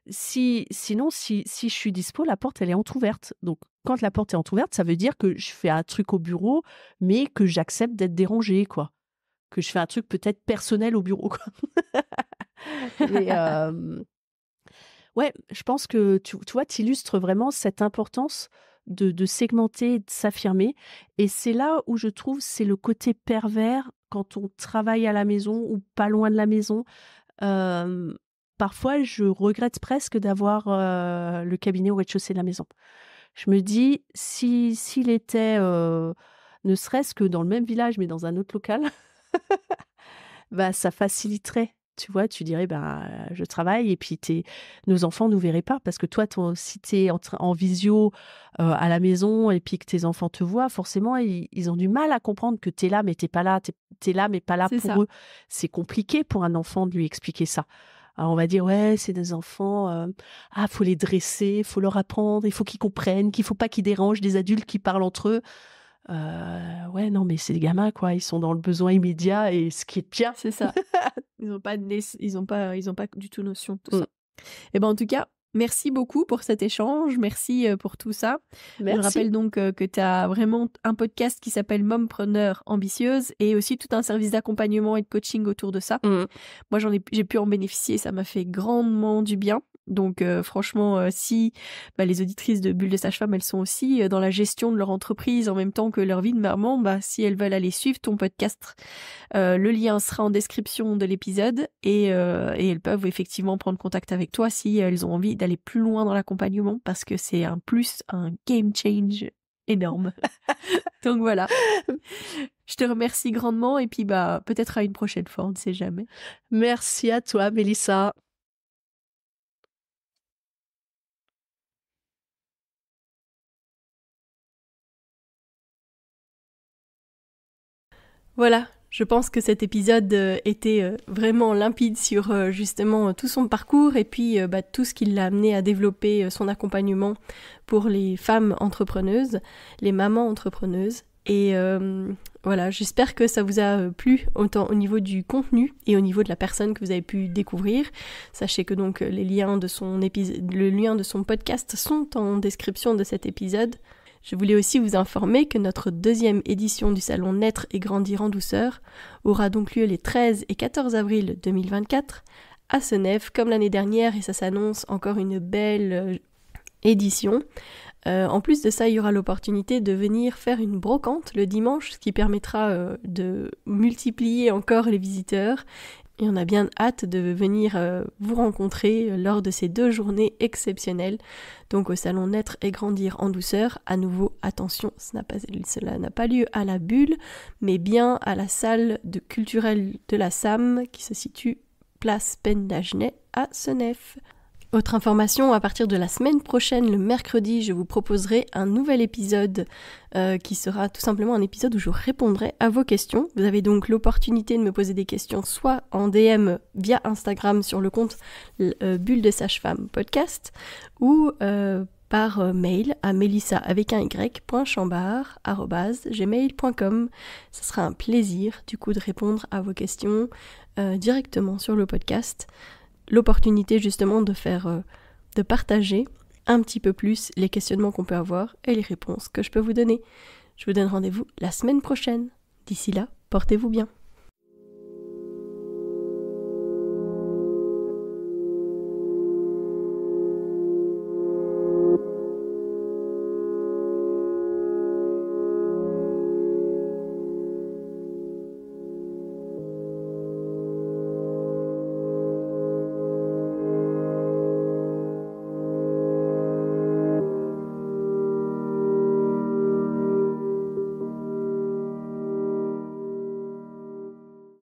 si je suis dispo, la porte, elle est entrouverte. Donc, quand la porte est entrouverte, ça veut dire que je fais un truc au bureau, mais que j'accepte d'être dérangée, quoi. Que je fais un truc peut-être personnel au bureau, quoi. Et, ouais, je pense que tu vois, tu illustres vraiment cette importance de segmenter, de s'affirmer. Et c'est là où je trouve c'est le côté pervers quand on travaille à la maison ou pas loin de la maison. Parfois, je regrette presque d'avoir le cabinet au rez-de-chaussée de la maison. Je me dis, s'il était ne serait-ce que dans le même village, mais dans un autre local, ça faciliterait. Tu vois, tu dirais, je travaille et puis nos enfants ne nous verraient pas. Parce que toi, si tu es en visio à la maison et puis que tes enfants te voient, forcément, ils ont du mal à comprendre que tu es là, mais tu n'es pas là. Tu es là, mais pas là pour eux. C'est compliqué pour un enfant de lui expliquer ça. Alors, on va dire, ouais, c'est des enfants, faut les dresser, faut leur apprendre, il faut qu'ils comprennent, qu'il ne faut pas qu'ils dérangent des adultes qui parlent entre eux. Ouais, non, mais c'est des gamins, quoi. Ils sont dans le besoin immédiat et ce qui est bien. C'est ça. Ils ont pas du tout notion de tout ça. Et en tout cas, merci beaucoup pour cet échange. Merci pour tout ça. Merci. Je rappelle donc que tu as vraiment un podcast qui s'appelle Mompreneur Ambitieuse et aussi tout un service d'accompagnement et de coaching autour de ça. Moi, j'ai pu en bénéficier. Ça m'a fait grandement du bien. Donc franchement, si les auditrices de Bulle de Sage-Femme, elles sont aussi dans la gestion de leur entreprise en même temps que leur vie de maman, si elles veulent aller suivre ton podcast, le lien sera en description de l'épisode et elles peuvent effectivement prendre contact avec toi si elles ont envie d'aller plus loin dans l'accompagnement parce que c'est un game change énorme. Donc voilà. Je te remercie grandement et puis peut-être à une prochaine fois, on ne sait jamais. Merci à toi, Mélissa. Voilà, je pense que cet épisode était vraiment limpide sur justement tout son parcours et puis tout ce qui l'a amené à développer son accompagnement pour les femmes entrepreneuses, les mamans entrepreneuses. Et voilà, j'espère que ça vous a plu autant au niveau du contenu et au niveau de la personne que vous avez pu découvrir. Sachez que donc le lien de son podcast sont en description de cet épisode. Je voulais aussi vous informer que notre deuxième édition du salon Naître et Grandir en douceur aura donc lieu les 13 et 14 avril 2024 à Seneffe, comme l'année dernière, et ça s'annonce encore une belle édition. En plus de ça, il y aura l'opportunité de venir faire une brocante le dimanche, ce qui permettra de multiplier encore les visiteurs. Et on a bien hâte de venir vous rencontrer lors de ces 2 journées exceptionnelles. Donc au salon Naître et Grandir en douceur. À nouveau, attention, cela n'a pas lieu à la Bulle, mais bien à la salle culturelle de la SAM qui se situe place Pendagenet à Senef. Autre information, à partir de la semaine prochaine, le mercredi, je vous proposerai un nouvel épisode qui sera tout simplement un épisode où je répondrai à vos questions. Vous avez donc l'opportunité de me poser des questions soit en DM via Instagram sur le compte Bulle de Sage-Femme Podcast ou par mail à melissa.chambard@gmail.com. Ce sera un plaisir du coup de répondre à vos questions directement sur le podcast. L'opportunité justement de partager un petit peu plus les questionnements qu'on peut avoir et les réponses que je peux vous donner. Je vous donne rendez-vous la semaine prochaine. D'ici là, portez-vous bien.